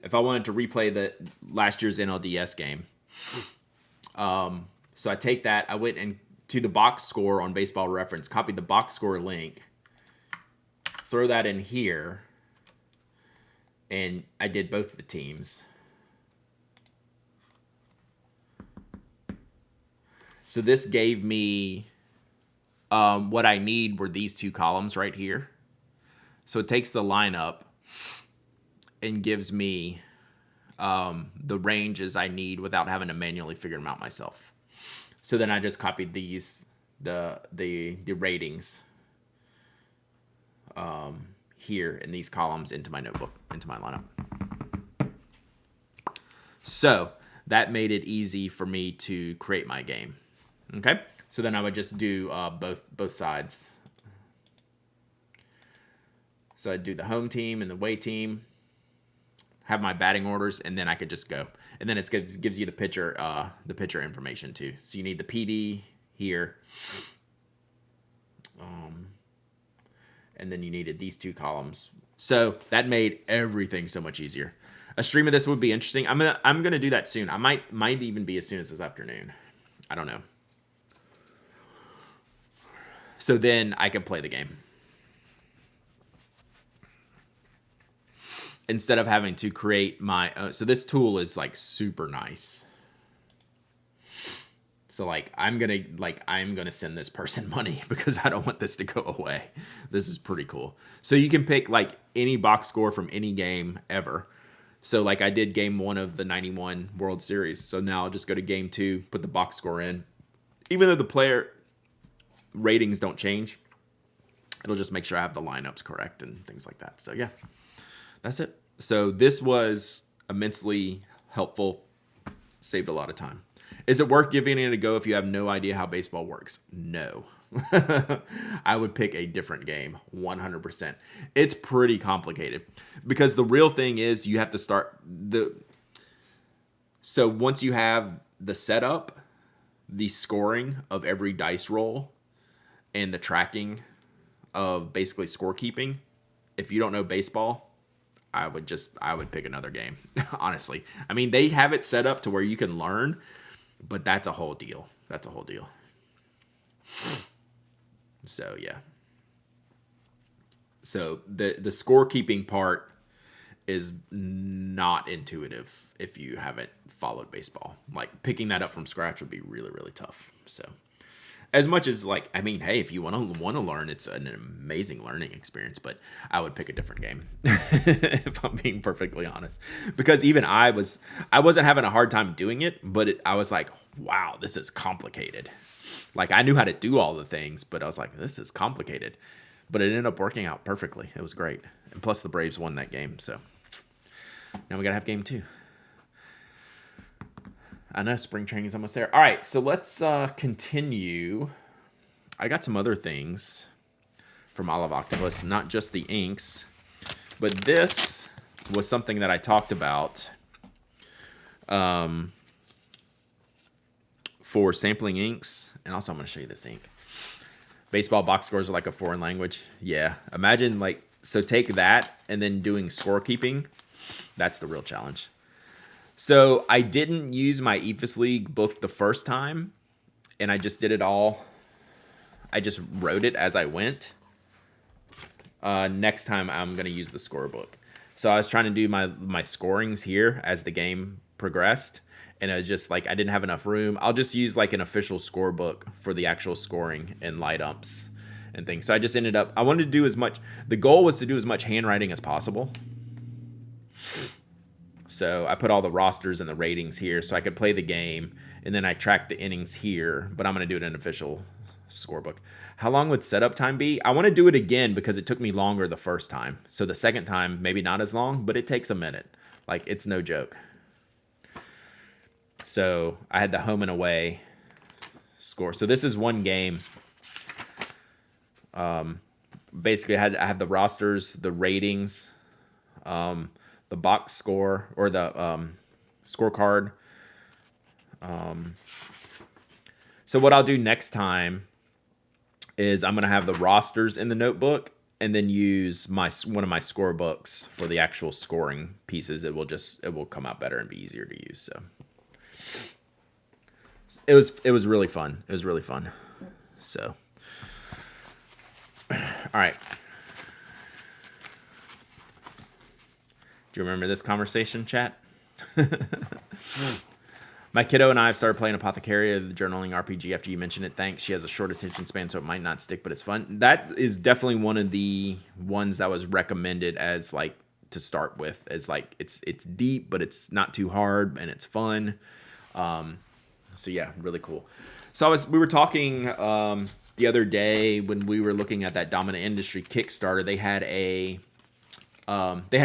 A: if I wanted to replay the last year's NLDS game. So I take that, I went to the box score on Baseball Reference, copied the box score link, throw that in here, and I did both of the teams. So this gave me what I need were these 2 columns right here. So it takes the lineup and gives me the ranges I need without having to manually figure them out myself. So then I just copied these, the ratings here in these columns into my notebook, into my lineup. So that made it easy for me to create my game. Okay, so then I would just do both sides. So I'd do the home team and the away team, have my batting orders, and then I could just go. And then it gives you the pitcher information too. So you need the PD here, and then you needed these 2 columns. So that made everything so much easier. A stream of this would be interesting. I'm gonna do that soon. I might even be as soon as this afternoon. I don't know. So then I can play the game instead of having to create my own. So this tool is like super nice. So like I'm gonna send this person money because I don't want this to go away. This is pretty cool. So you can pick like any box score from any game ever. So like I did game 1 of the 91 World Series. So now I'll just go to game 2, put the box score in. Even though the player ratings don't change, it'll just make sure I have the lineups correct and things like that. So yeah, that's it. So this was immensely helpful. Saved a lot of time. Is it worth giving it a go if you have no idea how baseball works? No. I would pick a different game 100%. It's pretty complicated because the real thing is you have to start so once you have the setup, the scoring of every dice roll, and the tracking of basically scorekeeping, if you don't know baseball, I would pick another game. Honestly, I mean, they have it set up to where you can learn, but that's a whole deal. So yeah. So the scorekeeping part is not intuitive if you haven't followed baseball. Like picking that up from scratch would be really, really tough. So as much as like, I mean, hey, if you want to learn, it's an amazing learning experience, but I would pick a different game if I'm being perfectly honest, because even I wasn't having a hard time doing it, but I was like, wow, this is complicated. Like I knew how to do all the things, but I was like, this is complicated, but it ended up working out perfectly. It was great. And plus the Braves won that game. So now we got to have game 2. I know spring training is almost there. All right, so let's continue. I got some other things from Olive Octopus, not just the inks, but this was something that I talked about for sampling inks. And also I'm going to show you this ink. Baseball box scores are like a foreign language. Yeah, imagine like, so take that and then doing scorekeeping. That's the real challenge. So I didn't use my EFIS League book the first time, and I just did it all. I just wrote it as I went. Next time I'm going to use the scorebook. So I was trying to do my scorings here as the game progressed, and it was just like I didn't have enough room. I'll just use like an official scorebook for the actual scoring and light ups and things. So I just ended up, I wanted to do as much, the goal was to do as much handwriting as possible. So I put all the rosters and the ratings here so I could play the game, and then I tracked the innings here, but I'm going to do it in an official scorebook. How long would setup time be? I want to do it again because it took me longer the first time. So the second time, maybe not as long, but it takes a minute. Like, it's no joke. So I had the home and away score. So this is one game. Basically, I have the rosters, the ratings, the box score, or the scorecard. So what I'll do next time is I'm going to have the rosters in the notebook and then use one of my scorebooks for the actual scoring pieces. It will come out better and be easier to use. So it was really fun. It was really fun. So all right. Do you remember this conversation, chat? My kiddo and I have started playing Apothecary, the journaling RPG, after you mentioned it. Thanks. She has a short attention span, so it might not stick, but it's fun. That is definitely one of the ones that was recommended as like to start with. As like it's deep, but it's not too hard and it's fun. So yeah, really cool. So we were talking the other day when we were looking at that Dominant Industry Kickstarter. They had a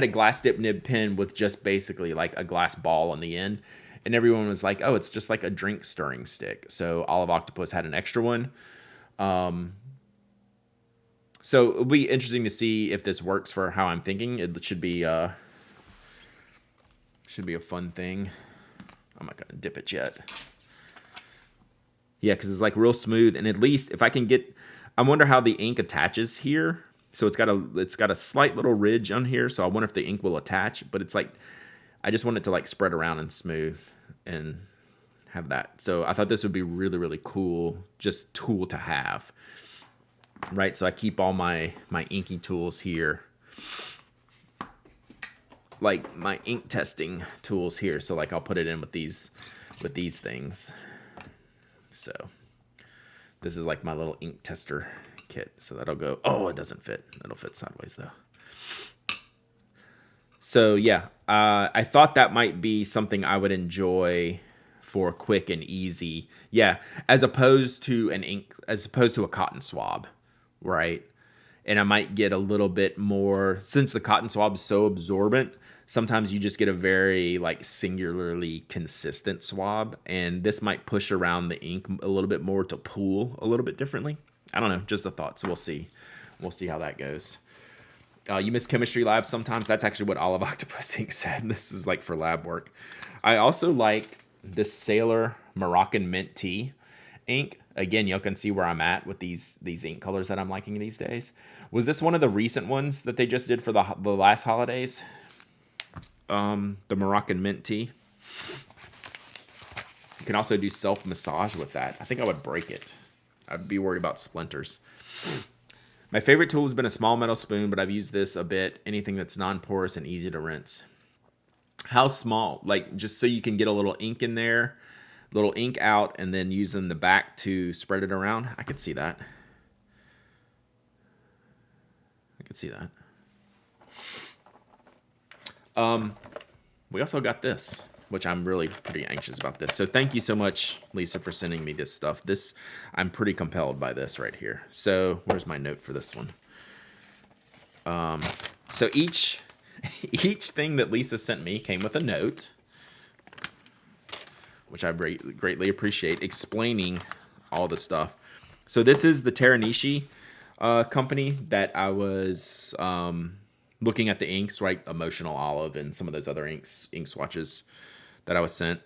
A: glass dip nib pen with just basically like a glass ball on the end. And everyone was like, oh, it's just like a drink stirring stick. So Olive Octopus had an extra one. So it'll be interesting to see if this works for how I'm thinking. It should be a fun thing. I'm not going to dip it yet. Yeah, because it's like real smooth. And at least if I can get, I wonder how the ink attaches here. So it's got a slight little ridge on here. So I wonder if the ink will attach. But it's like, I just want it to like spread around and smooth and have that. So I thought this would be really, really cool, just tool to have. Right, so I keep all my inky tools here. Like my ink testing tools here. So like I'll put it in with these things. So this is like my little ink tester kit. So that'll go, oh, it doesn't fit. It'll fit sideways though. So yeah, I thought that might be something I would enjoy for quick and easy. Yeah, as opposed to a cotton swab, right? And I might get a little bit more since the cotton swab is so absorbent. Sometimes you just get a very like singularly consistent swab, and this might push around the ink a little bit more to pool a little bit differently. I don't know, just a thought. So we'll see. We'll see how that goes. You miss chemistry labs sometimes. That's actually what Olive Octopus Ink said. This is like for lab work. I also like this Sailor Moroccan Mint Tea ink. Again, you can see where I'm at with these ink colors that I'm liking these days. Was this one of the recent ones that they just did for the last holidays? The Moroccan Mint Tea. You can also do self-massage with that. I think I would break it. I'd be worried about splinters. My favorite tool has been a small metal spoon, but I've used this a bit. Anything that's non-porous and easy to rinse. How small? Like just so you can get a little ink in there, little ink out, and then using the back to spread it around. I could see that. I could see that. We also got this, which I'm really pretty anxious about this. So thank you so much, Lisa, for sending me this stuff. This, I'm pretty compelled by this right here. So where's my note for this one? So each thing that Lisa sent me came with a note, which I greatly appreciate, explaining all the stuff. So this is the Teranishi company that I was looking at the inks, right? Emotional Olive and some of those other ink swatches that I was sent.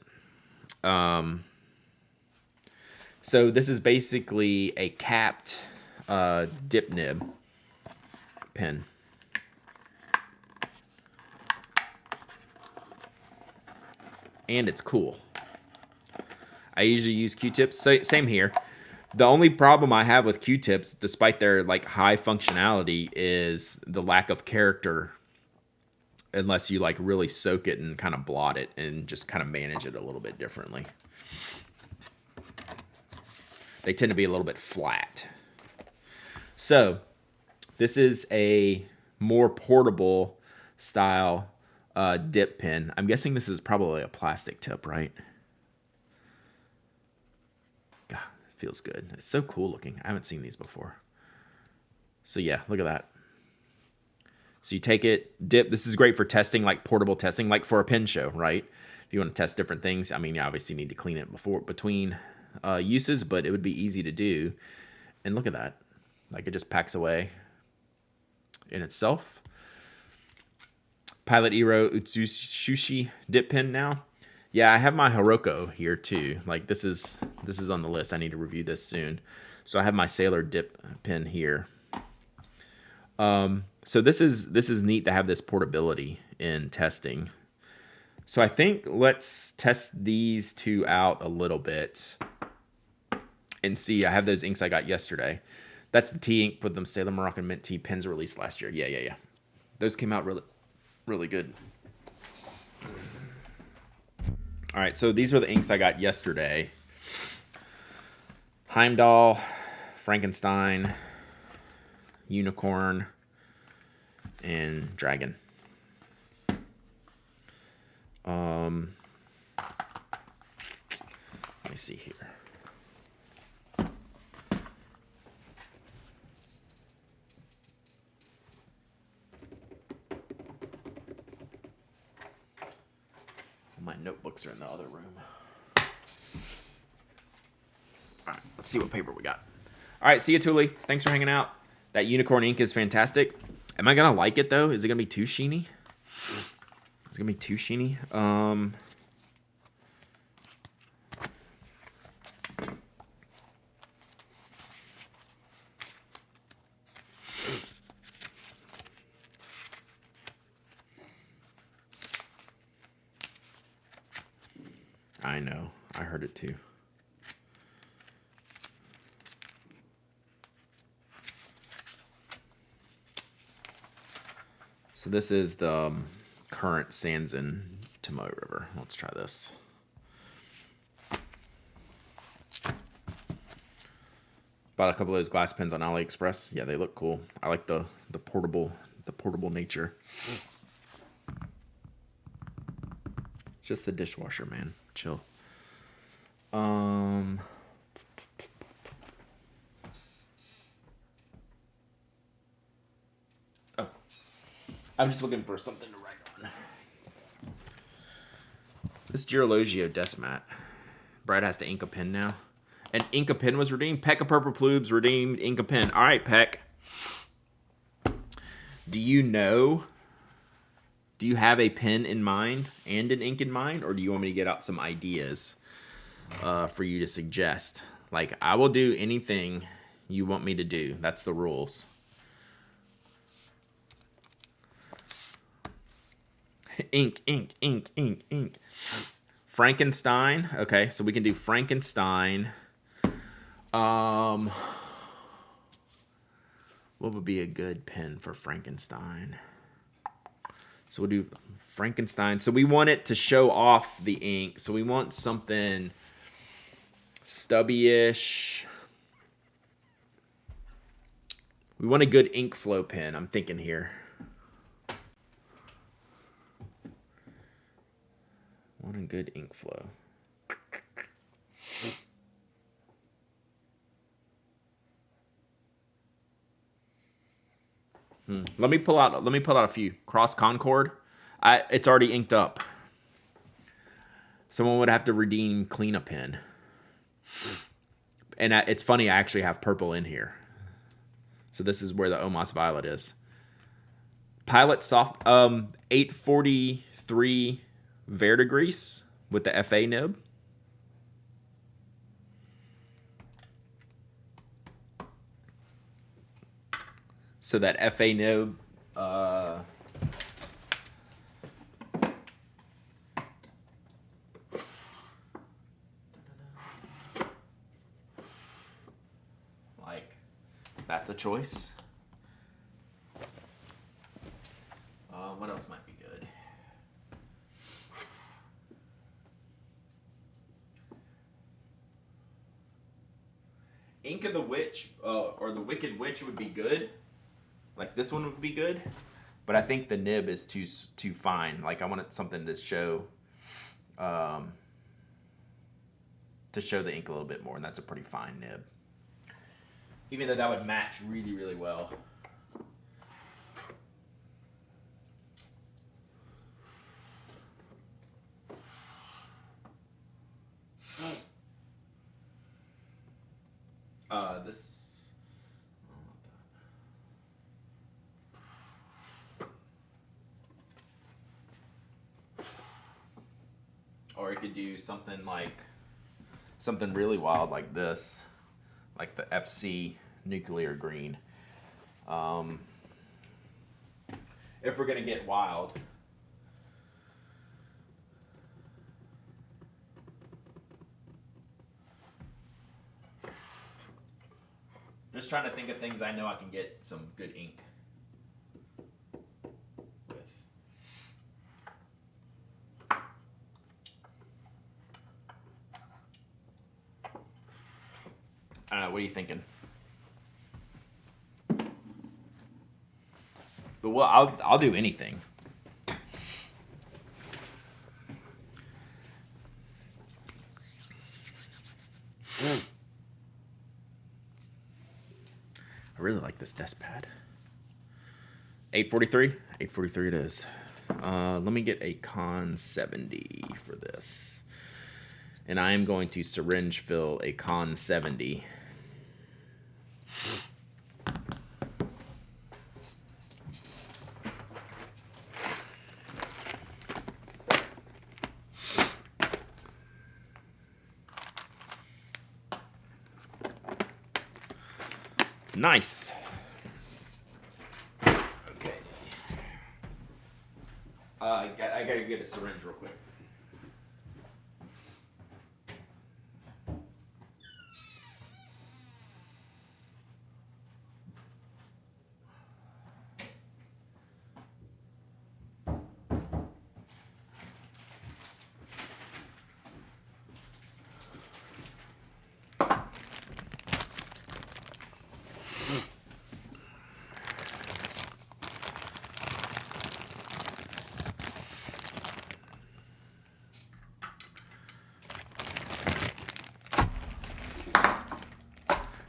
A: So this is basically a capped dip nib pen. And it's cool. I usually use Q-tips. So, same here. The only problem I have with Q-tips, despite their like high functionality, is the lack of character. Unless you like really soak it and kind of blot it and just kind of manage it a little bit differently. They tend to be a little bit flat. So this is a more portable style dip pen. I'm guessing this is probably a plastic tip, right? God, it feels good. It's so cool looking. I haven't seen these before. So yeah, look at that. So you take it, dip. This is great for testing, like portable testing, like for a pen show, right? If you want to test different things, I mean, you obviously need to clean it between uses, but it would be easy to do. And look at that. Like it just packs away in itself. Pilot Eero Utsushi dip pen now. Yeah, I have my Hiroko here too. Like this is on the list. I need to review this soon. So I have my Sailor dip pen here. So this is neat to have this portability in testing. So I think let's test these two out a little bit and see. I have those inks I got yesterday. That's the tea ink with them Sailor Moroccan Mint Tea pens released last year. Yeah. Those came out really good. All right, so these were the inks I got yesterday. Heimdall, Frankenstein, Unicorn, and Dragon. Let me see here. My notebooks are in the other room. All right, let's see what paper we got. All right, see you, Thule. Thanks for hanging out. That unicorn ink is fantastic. Am I gonna like it though? Is it gonna be too sheeny? It's gonna be too sheeny. I know. I heard it too. So this is the current Sanzen Tomoe River. Let's try this. Bought a couple of those glass pens on AliExpress. Yeah, they look cool. I like the portable nature. Just the dishwasher, man. Chill. Oh, I'm just looking for something to write on. This Girologio desk mat. Brad has to ink a pen now. And ink a pen was redeemed. Peck of Purple Plubes redeemed ink a pen. All right, Peck. Do you know? Do you have a pen in mind and an ink in mind? Or do you want me to get out some ideas for you to suggest? Like, I will do anything you want me to do. That's the rules. Ink, ink, ink, ink, ink. Frankenstein. Okay, so we can do Frankenstein. What would be a good pen for Frankenstein? So we'll do Frankenstein. So we want it to show off the ink. So we want something stubby-ish. We want a good ink flow pen, I'm thinking here. Want a good ink flow. Let me pull out a few. Cross Concord. It's already inked up. Someone would have to redeem clean a pen. And it's funny, I actually have purple in here. So this is where the Omos Violet is. Pilot Soft 843 Verdigris with the FA nib. So that FA nib, like, that's a choice. What else might be good? Ink of the Witch, or the Wicked Witch would be good. Like this one would be good, but I think the nib is too fine. Like I wanted something to show the ink a little bit more, and that's a pretty fine nib. Even though that would match really, really well. This. Or you could do something really wild like this, like the FC Nuclear Green. If we're gonna get wild. Just trying to think of things I know I can get some good ink with. I don't know, what are you thinking? But well, I'll do anything. I really like this desk pad. 843? 843 it is. Let me get a Con 70 for this. And I am going to syringe fill a Con 70. Nice. Okay. I gotta get a syringe real quick.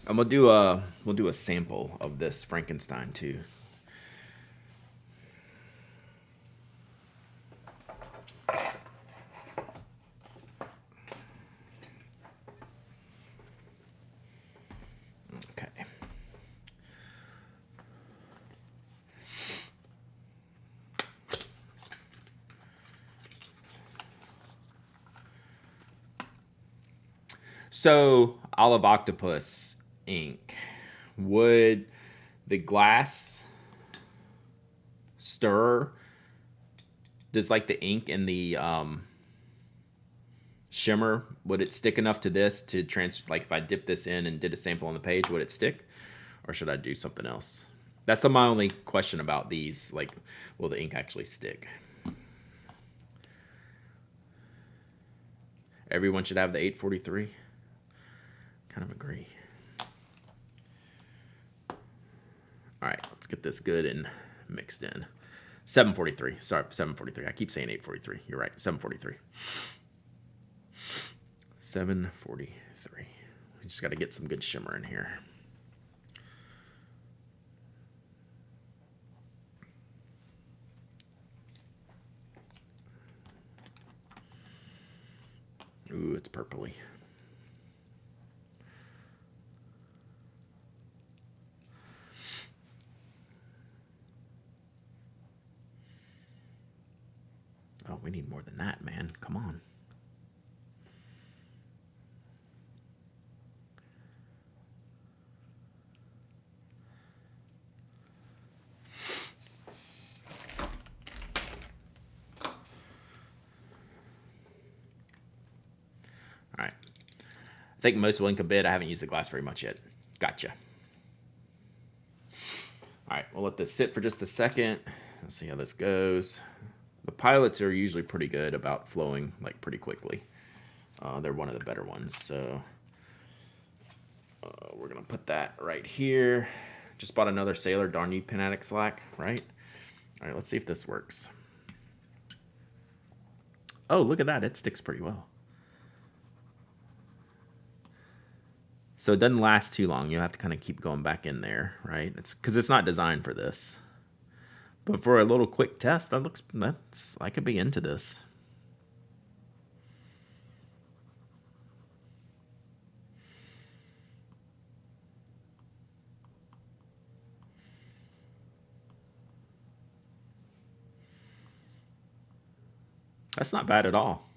A: And we'll do a sample of this Frankenstein too. Okay. So, olive octopus ink. Would the glass stir? Does like the ink and the shimmer, would it stick enough to this to like if I dip this in and did a sample on the page, would it stick? Or should I do something else? That's my only question about these. Like, will the ink actually stick? Everyone should have the 843. Kind of agree. All right, let's get this good and mixed in. 743. Sorry, 743. I keep saying 843. You're right. 743. 743. We just got to get some good shimmer in here. Ooh, it's purpley. Oh, we need more than that, man. Come on. All right. I think most will ink a bit. I haven't used the glass very much yet. Gotcha. All right, we'll let this sit for just a second. Let's see how this goes. The pilots are usually pretty good about flowing like pretty quickly. They're one of the better ones. So we're gonna put that right here. Just bought another Sailor. Darn you, Pen Addict Slack, right? All right, let's see if this works. Oh, look at that. It sticks pretty well. So it doesn't last too long. You'll have to kind of keep going back in there, right? It's because it's not designed for this. But for a little quick test, I could be into this. That's not bad at all.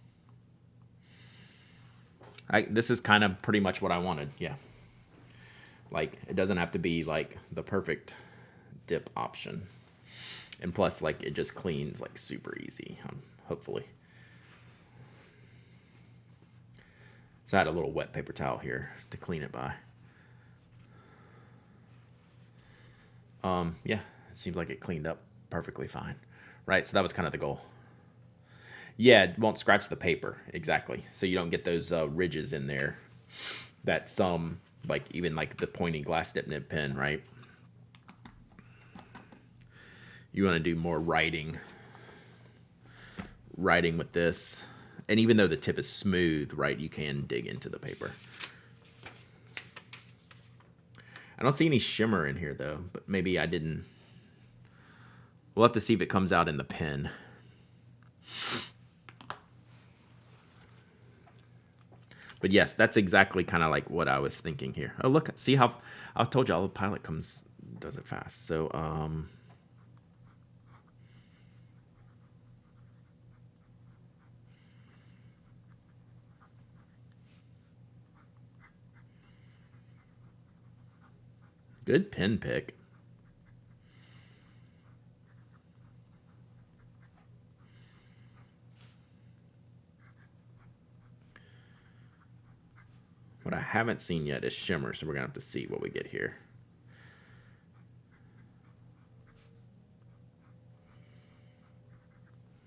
A: This is kind of pretty much what I wanted, yeah. Like, it doesn't have to be, like, the perfect dip option. And plus, like, it just cleans, like, super easy, hopefully. So I had a little wet paper towel here to clean it by. Yeah, it seemed like it cleaned up perfectly fine. Right, so that was kind of the goal. Yeah, it won't scratch the paper, exactly. So you don't get those ridges in there that some, like even like the pointy glass dip nib pen, right? You want to do more writing with this. And even though the tip is smooth, right, you can dig into the paper. I don't see any shimmer in here, though, but maybe I didn't. We'll have to see if it comes out in the pen. But yes, that's exactly kind of like what I was thinking here. Oh, look, see how I told y'all the pilot does it fast. So, good pen pick. What I haven't seen yet is shimmer, so we're going to have to see what we get here.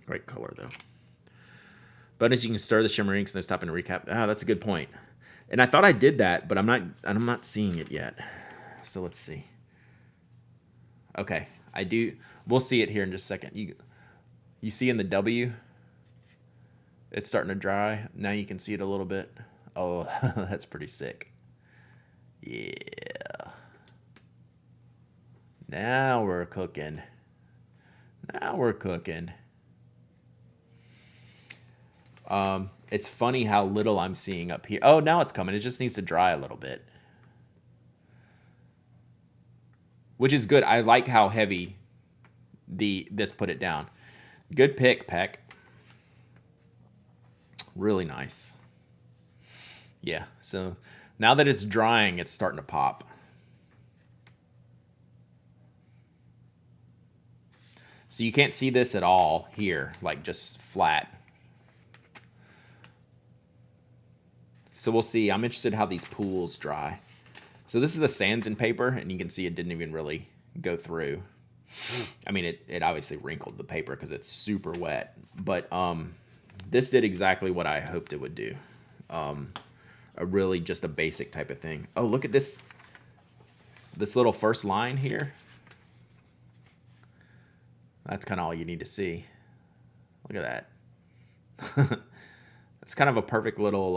A: Great color, though. Bonus, you can stir the shimmer inks, no stopping to recap. Ah, that's a good point. And I thought I did that, but I'm not seeing it yet. So let's see. Okay, I do. We'll see it here in just a second. You see in the W, it's starting to dry. Now you can see it a little bit. Oh, that's pretty sick. Yeah. Now we're cooking. Now we're cooking. It's funny how little I'm seeing up here. Oh, now it's coming. It just needs to dry a little bit. Which is good. I like how heavy this put it down. Good pick, Peck. Really nice. Yeah, so now that it's drying, it's starting to pop. So you can't see this at all here, like just flat. So we'll see. I'm interested how these pools dry. So this is the sands and paper, and you can see it didn't even really go through. I mean, it obviously wrinkled the paper because it's super wet. But this did exactly what I hoped it would do. A really just a basic type of thing. Oh, look at this little first line here. That's kind of all you need to see. Look at that. It's kind of a perfect little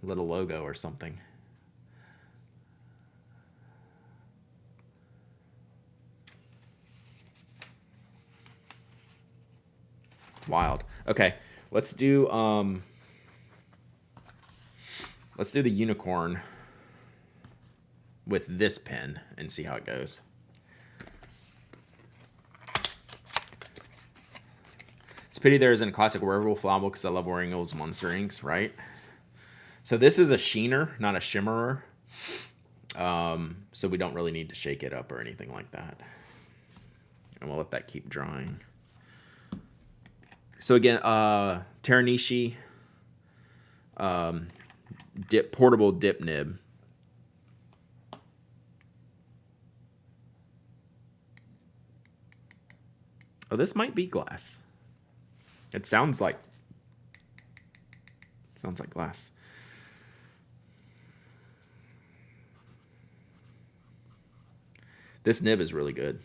A: logo or something. Wild. Okay, let's do the unicorn with this pen and see how it goes. It's a pity there isn't a classic wearable flammable because I love wearing those monster inks, right? So this is a sheener, not a shimmerer. So we don't really need to shake it up or anything like that. And we'll let that keep drying. So again, Teranishi portable dip nib. Oh, this might be glass. It sounds like glass. This nib is really good.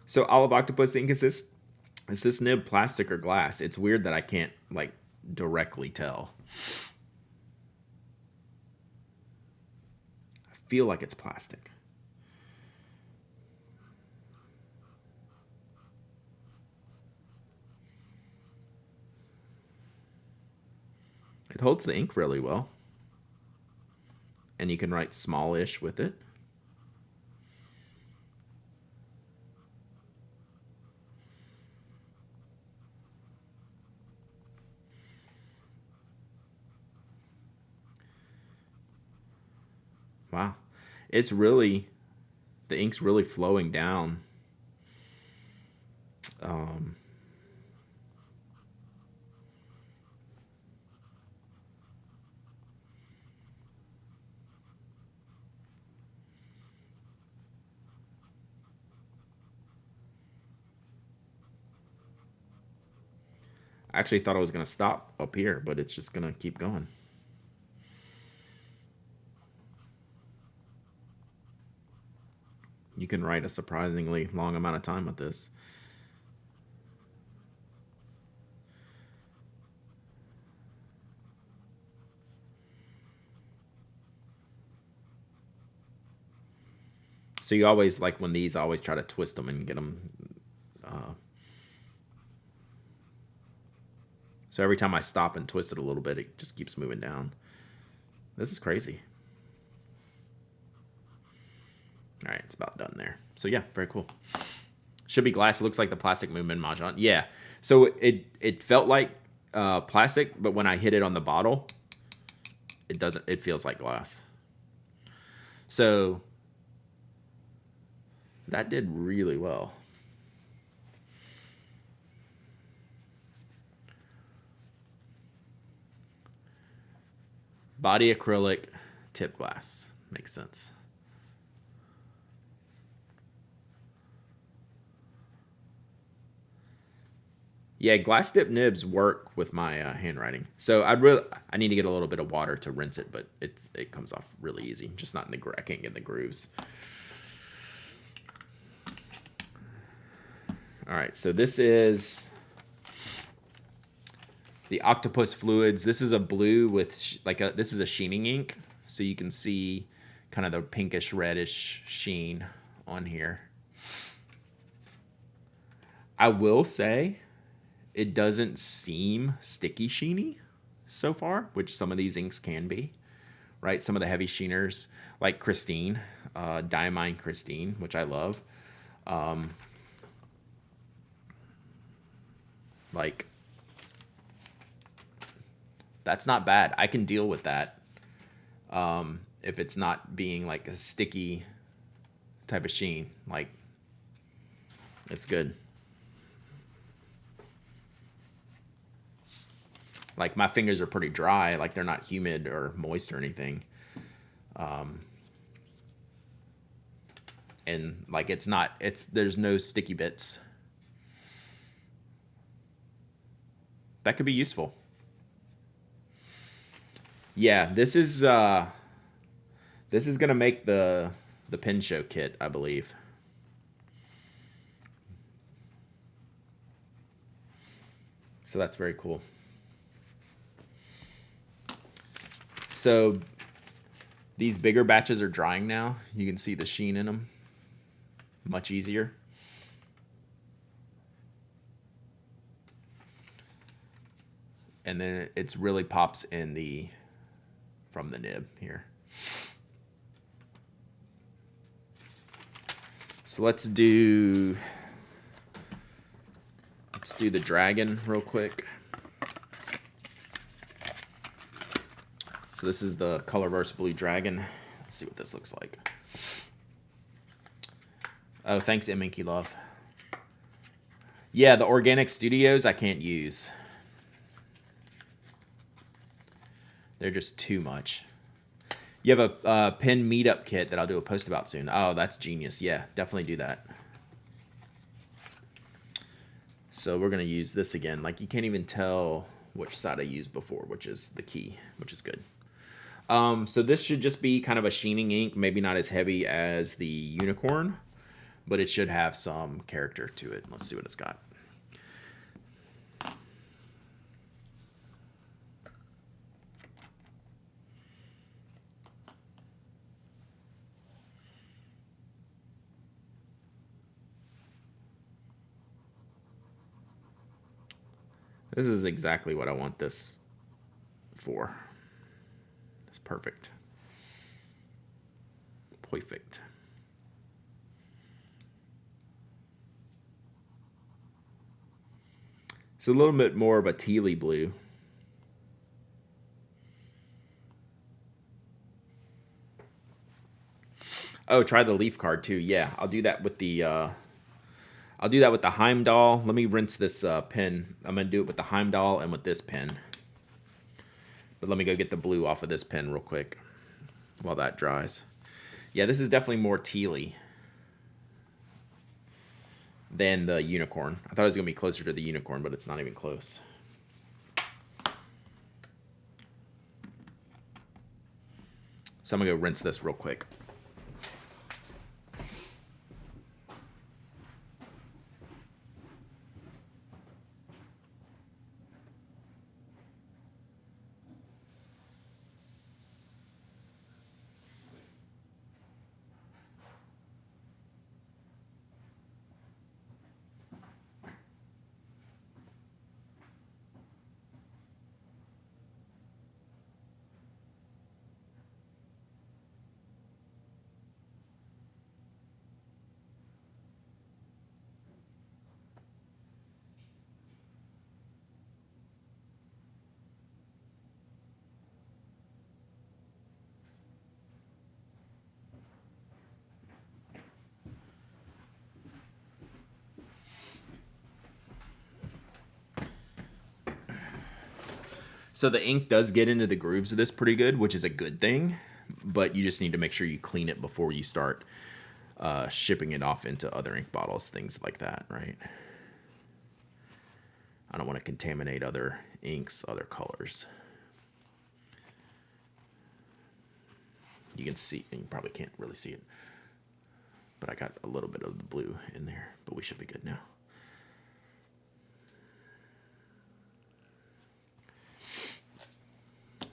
A: So Olive Octopus ink, is this nib plastic or glass? It's weird that I can't like directly tell. I feel like it's plastic. It holds the ink really well. And you can write smallish with it. Wow. It's really, the ink's really flowing down. I actually thought I was going to stop up here, but it's just going to keep going. You can write a surprisingly long amount of time with this. So you always, like when these, I always try to twist them and get them. So every time I stop and twist it a little bit, it just keeps moving down. This is crazy. All right, it's about done there. So yeah, very cool. Should be glass. It looks like the plastic movement Mahjong. Yeah. So it felt like plastic, but when I hit it on the bottle, it doesn't. It feels like glass. So that did really well. Body acrylic, tip glass. Makes sense. Yeah, glass dip nibs work with my handwriting. So I need to get a little bit of water to rinse it, but it comes off really easy. Just not in the I can't get in the grooves. All right, so this is the Octopus Fluids. This is a blue with this is a sheening ink, so you can see kind of the pinkish reddish sheen on here. I will say it doesn't seem sticky sheeny so far, which some of these inks can be, right? Some of the heavy sheeners like Christine, Diamine Christine, which I love. Like, that's not bad. I can deal with that if it's not being like a sticky type of sheen. Like, it's good. Like, my fingers are pretty dry. Like, they're not humid or moist or anything. And like, there's no sticky bits. That could be useful. Yeah, this is gonna make the pen show kit, I believe. So that's very cool. So these bigger batches are drying now. You can see the sheen in them. Much easier. And then it's really pops in from the nib here. So let's do the dragon real quick. So this is the Colorverse Blue Dragon. Let's see what this looks like. Oh, thanks, M. Inky Love. Yeah, the Organic Studios I can't use. They're just too much. You have a pen meetup kit that I'll do a post about soon. Oh, that's genius. Yeah, definitely do that. So we're going to use this again. Like, you can't even tell which side I used before, which is the key, which is good. So this should just be kind of a sheening ink, maybe not as heavy as the Unicorn, but it should have some character to it. Let's see what it's got. This is exactly what I want this for. It's perfect. Perfect. It's a little bit more of a tealy blue. Oh, try the leaf card too. Yeah, I'll do that with the Heimdall. Let me rinse this pen. I'm gonna do it with the Heimdall and with this pen. But let me go get the blue off of this pen real quick while that dries. Yeah, this is definitely more tealy than the Unicorn. I thought it was gonna be closer to the Unicorn, but it's not even close. So I'm gonna go rinse this real quick. So the ink does get into the grooves of this pretty good, which is a good thing, but you just need to make sure you clean it before you start shipping it off into other ink bottles, things like that, right? I don't want to contaminate other inks, other colors. You can see, and you probably can't really see it, but I got a little bit of the blue in there, but we should be good now.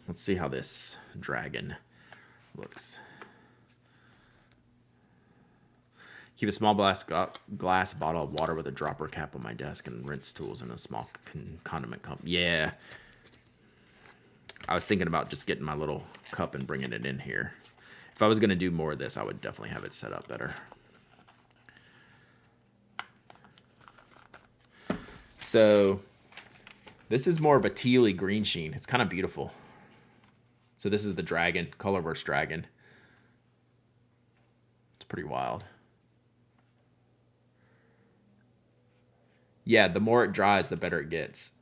A: Let's see how this dragon looks. Keep a small glass bottle of water with a dropper cap on my desk and rinse tools in a small condiment cup. Yeah. I was thinking about just getting my little cup and bringing it in here. If I was going to do more of this, I would definitely have it set up better. So this is more of a tealy green sheen. It's kind of beautiful. So this is the dragon, colorverse dragon. It's pretty wild. Yeah, the more it dries, the better it gets.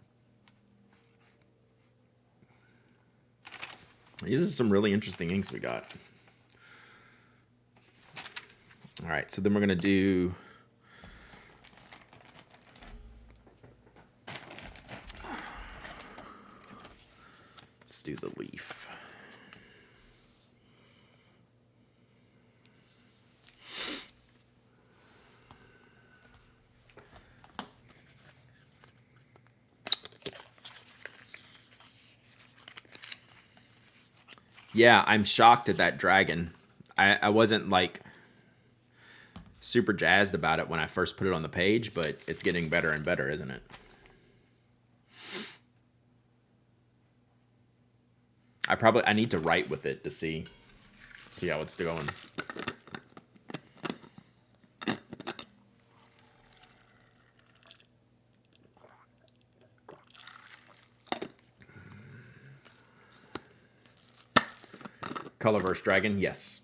A: These are some really interesting inks we got. All right, so then we're gonna do let's do the leaf. Yeah, I'm shocked at that dragon. I wasn't like super jazzed about it when I first put it on the page, but it's getting better and better, isn't it? I need to write with it to see how it's going. Colorverse dragon, yes.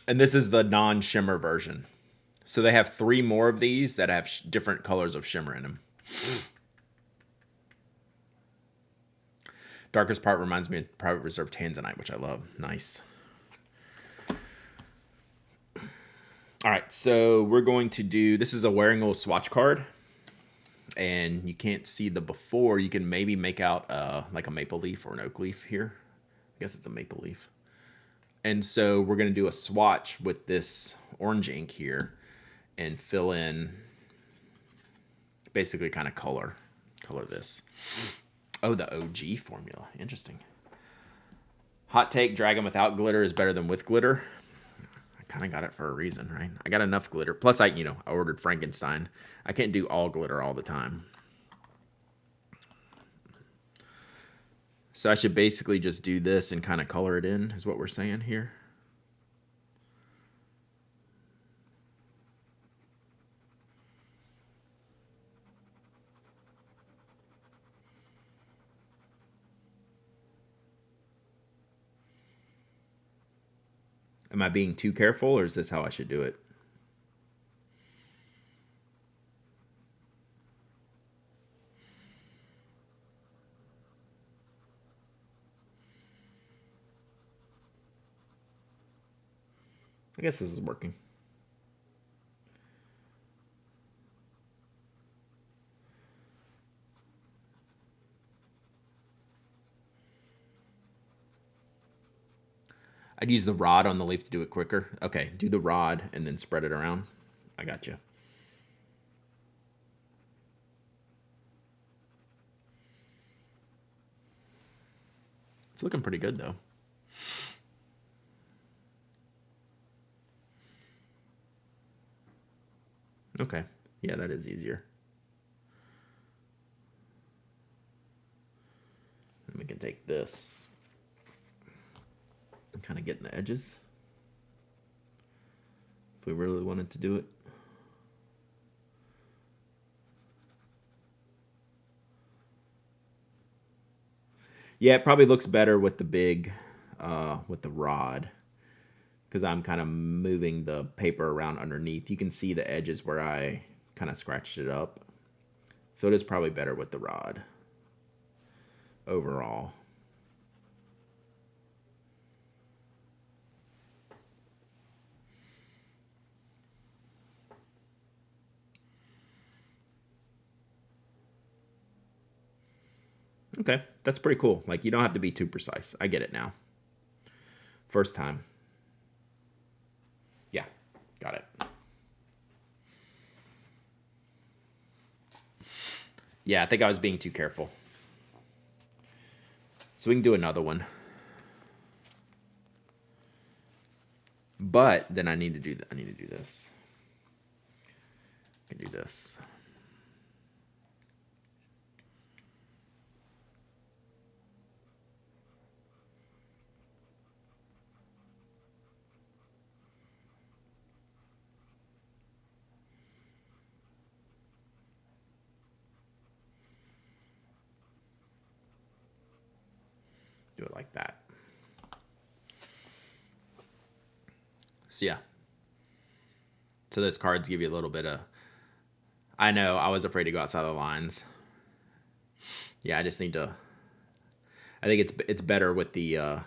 A: And this is the non-shimmer version. So they have 3 more of these that have different colors of shimmer in them. Darkest part reminds me of Private Reserve Tanzanite, which I love. Nice. All right, so we're going to do, this is a wearing old swatch card. And you can't see the before. You can maybe make out like a maple leaf or an oak leaf here. I guess it's a maple leaf. And so we're going to do a swatch with this orange ink here and fill in, basically kind of color this. Oh, the OG formula. Interesting. Hot take, dragon without glitter is better than with glitter. I kind of got it for a reason, right? I got enough glitter. Plus, I ordered Frankenstein. I can't do all glitter all the time. So I should basically just do this and kind of color it in, is what we're saying here. Am I being too careful, or is this how I should do it? I guess this is working. I'd use the rod on the leaf to do it quicker. Okay, do the rod and then spread it around. I got you. It's looking pretty good, though. Okay. Yeah, that is easier. And we can take this and kind of get in the edges if we really wanted to do it. Yeah, it probably looks better with the big, with the rod, because I'm kind of moving the paper around underneath. You can see the edges where I kind of scratched it up. So it is probably better with the rod overall. Okay, that's pretty cool. Like, you don't have to be too precise. I get it now. First time. Yeah, got it. Yeah, I think I was being too careful. So we can do another one. But then I need to do this. I can do this. Do it like that. So yeah. So those cards give you a little bit of... I know, I was afraid to go outside the lines. Yeah, I just need to... I think it's better with the...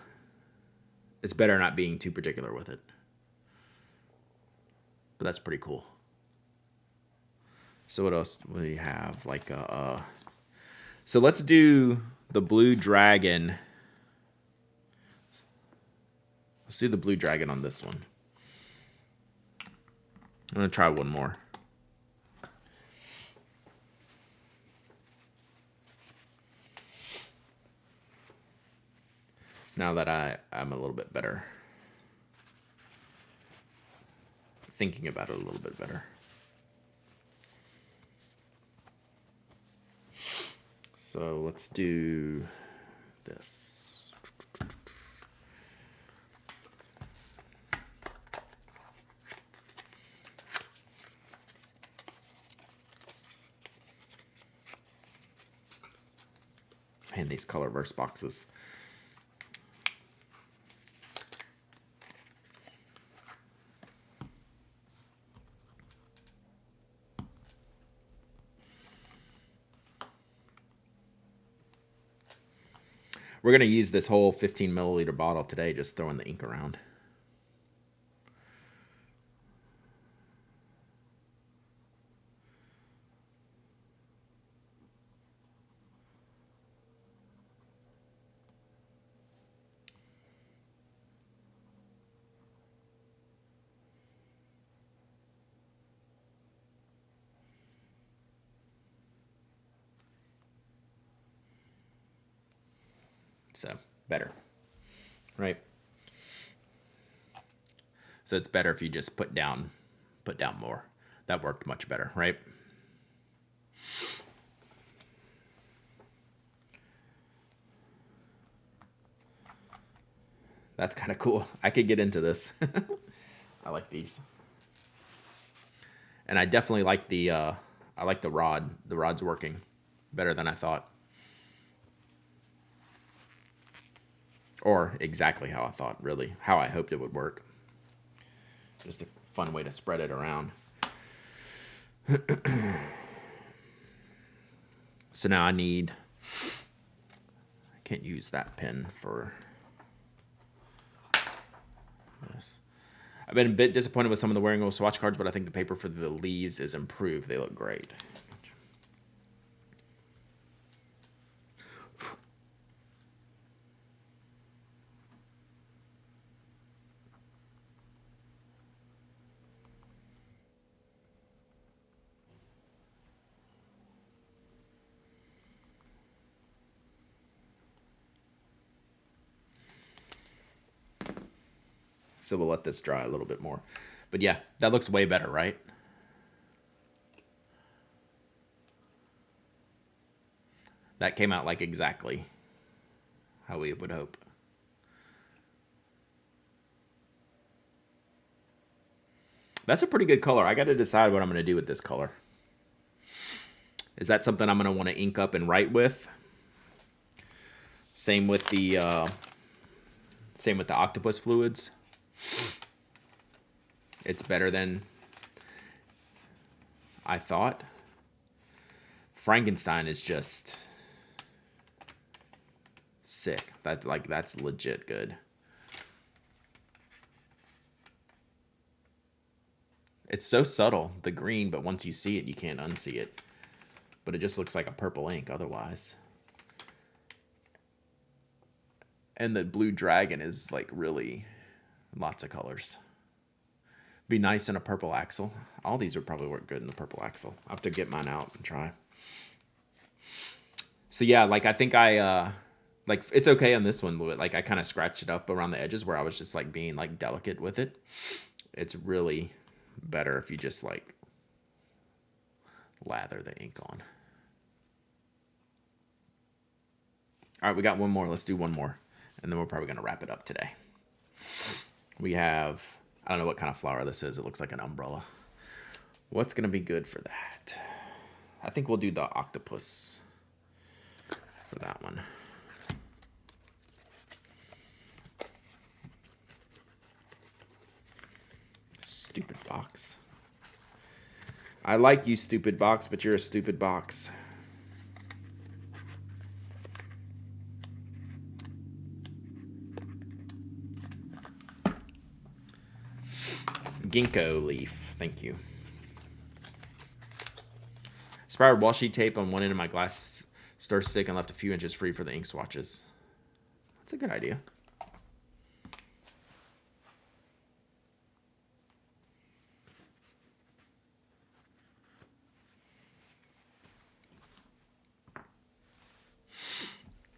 A: it's better not being too particular with it. But that's pretty cool. So what else do we have? Like, so let's do the blue dragon. Let's do the blue dragon on this one. I'm going to try one more. Now that I'm a little bit better. Thinking about it a little bit better. So let's do this. Man, these Colorverse boxes. We're going to use this whole 15 milliliter bottle today, just throwing the ink around. So better, right? So it's better if you just put down more. That worked much better, right? That's kind of cool. I could get into this. I like these. And I definitely like the I like the rod. The rod's working better than I thought. Or exactly how I thought, really. How I hoped it would work. Just a fun way to spread it around. So now I can't use that pen for this. I've been a bit disappointed with some of the wearing swatch cards, but I think the paper for the leaves is improved. They look great. So we'll let this dry a little bit more. But yeah, that looks way better, right? That came out like exactly how we would hope. That's a pretty good color. I got to decide what I'm going to do with this color. Is that something I'm going to want to ink up and write with? Same with the octopus fluids. It's better than I thought. Frankenstein is just sick. That's legit good. It's so subtle, the green, but once you see it, you can't unsee it. But it just looks like a purple ink otherwise. And the blue dragon is like really lots of colors. Be nice in a purple axle. All these would probably work good in the purple axle. I'll have to get mine out and try. So yeah, like I think like it's okay on this one, but like I kind of scratched it up around the edges where I was just like being like delicate with it. It's really better if you just like lather the ink on. All right, we got one more. Let's do one more. And then we're probably going to wrap it up today. We have, I don't know what kind of flower this is. It looks like an umbrella. What's going to be good for that? I think we'll do the octopus for that one. Stupid box. I like you, stupid box, but you're a stupid box. Ginkgo leaf, thank you. Inspired washi tape on one end of my glass stir stick and left a few inches free for the ink swatches. That's a good idea.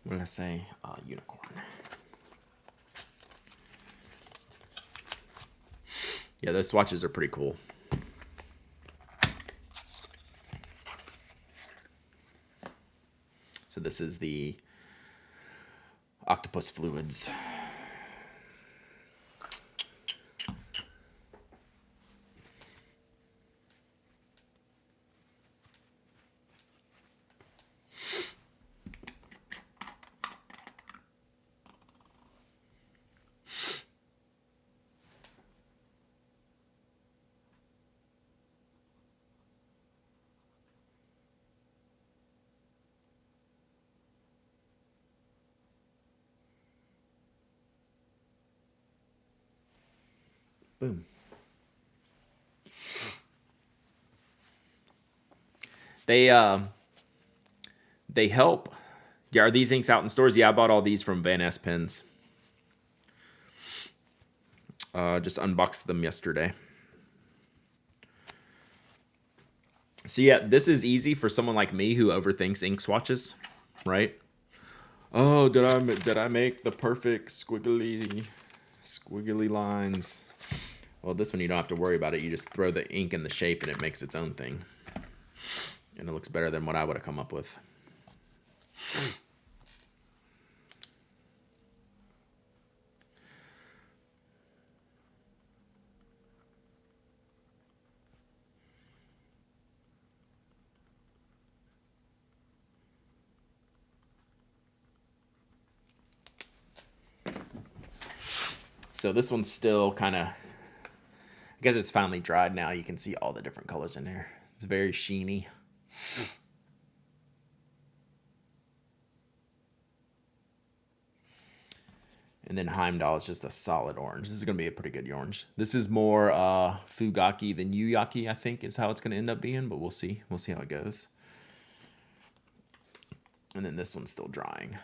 A: What did I say? Unicorn. Yeah, those swatches are pretty cool. So this is the octopus fluids. Boom. They help. Yeah, are these inks out in stores? Yeah, I bought all these from Van Ness Pens. Just unboxed them yesterday. So yeah, this is easy for someone like me who overthinks ink swatches, right? Oh, did I make the perfect squiggly lines? Well, this one you don't have to worry about it. You just throw the ink in the shape and it makes its own thing. And it looks better than what I would have come up with. So this one's still kind of, I guess it's finally dried now. You can see all the different colors in there. It's very sheeny. And then Heimdall is just a solid orange. This is going to be a pretty good orange. This is more Fugaki than Yuyaki, I think, is how it's going to end up being. But we'll see. We'll see how it goes. And then this one's still drying.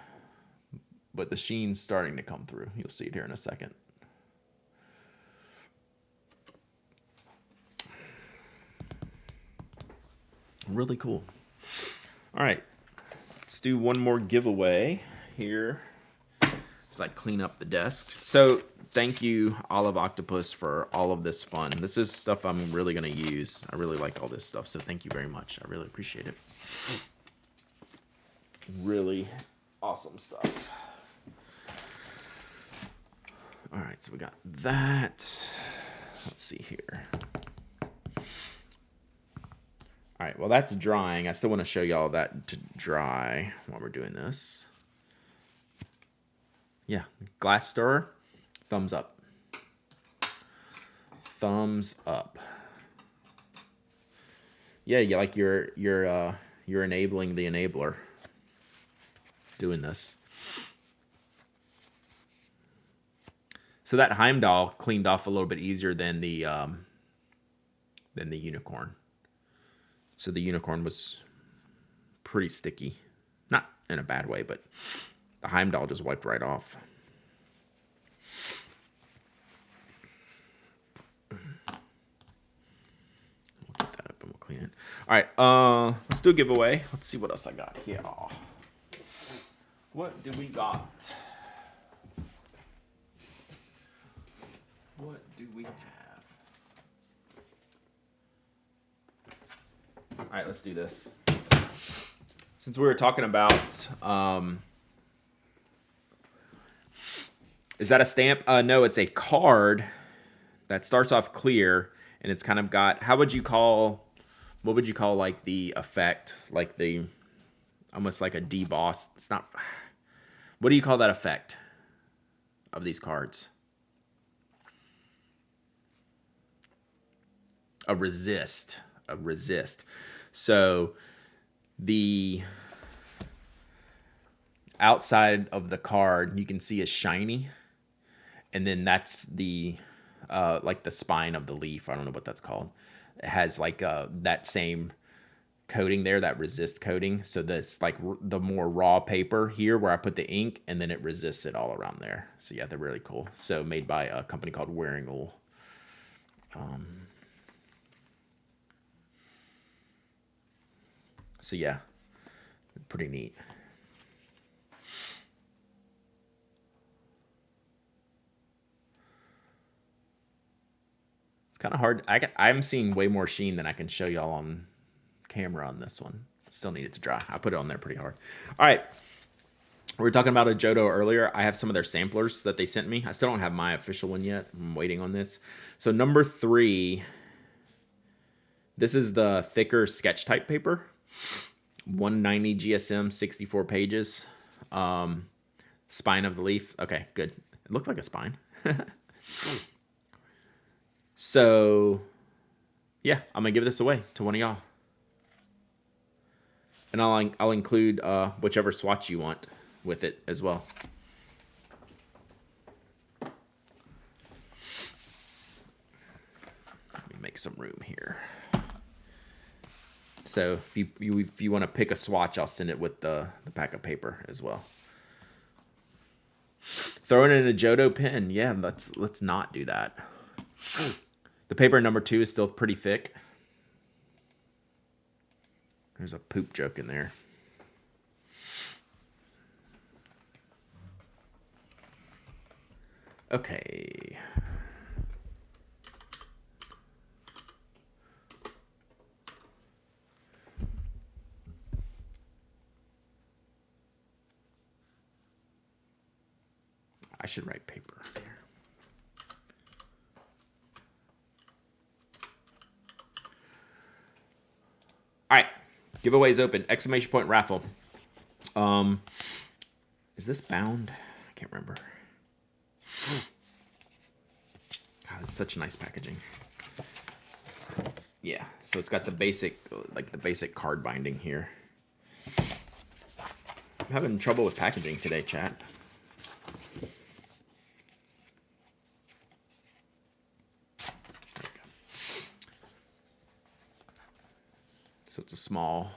A: But the sheen's starting to come through. You'll see it here in a second. Really cool. All right. Let's do one more giveaway here. As I clean up the desk. So thank you, Olive Octopus, for all of this fun. This is stuff I'm really going to use. I really like all this stuff, so thank you very much. I really appreciate it. Really awesome stuff. All right, so we got that. Let's see here. All right, well, that's drying. I still want to show y'all that to dry while we're doing this. Yeah, glass stirrer, thumbs up. Thumbs up. Yeah, you like you're enabling the enabler doing this. So that Heimdall cleaned off a little bit easier than the unicorn. So the unicorn was pretty sticky. Not in a bad way, but the Heimdall just wiped right off. clean it. All right, let's do a giveaway. Let's see what else I got here. What do we got? What do we have? All right, let's do this. Since we were talking about, is that a stamp? No, it's a card that starts off clear, and it's kind of got, what would you call like the effect? Like the, almost like a deboss. It's not, what do you call that effect of these cards? A resist. So the outside of the card you can see is shiny, and then that's the like the spine of the leaf. I don't know what that's called. It has like that same coating there, that resist coating. So that's like the more raw paper here where I put the ink, and then it resists it all around there. So yeah, they're really cool. So made by a company called Wearing Wool. So yeah, pretty neat. It's kind of hard. I'm seeing way more sheen than I can show y'all on camera on this one. Still need it to dry. I put it on there pretty hard. All right. We were talking about a Johto earlier. I have some of their samplers that they sent me. I still don't have my official one yet. I'm waiting on this. So number 3, this is the thicker sketch type paper. 190 GSM, 64 pages. Spine of the leaf. Okay, good. It looked like a spine. So, yeah, I'm going to give this away to one of y'all. And I'll include whichever swatch you want with it as well. Let me make some room here. So if you want to pick a swatch, I'll send it with the pack of paper as well. Throwing in a Johto pen. Yeah, let's not do that. The paper number 2 is still pretty thick. There's a poop joke in there. Okay. I should write paper here. All right, giveaways open. Exclamation point raffle. Is this bound? I can't remember. God, it's such nice packaging. Yeah, so it's got the basic, like the basic card binding here. I'm having trouble with packaging today, chat. So it's a small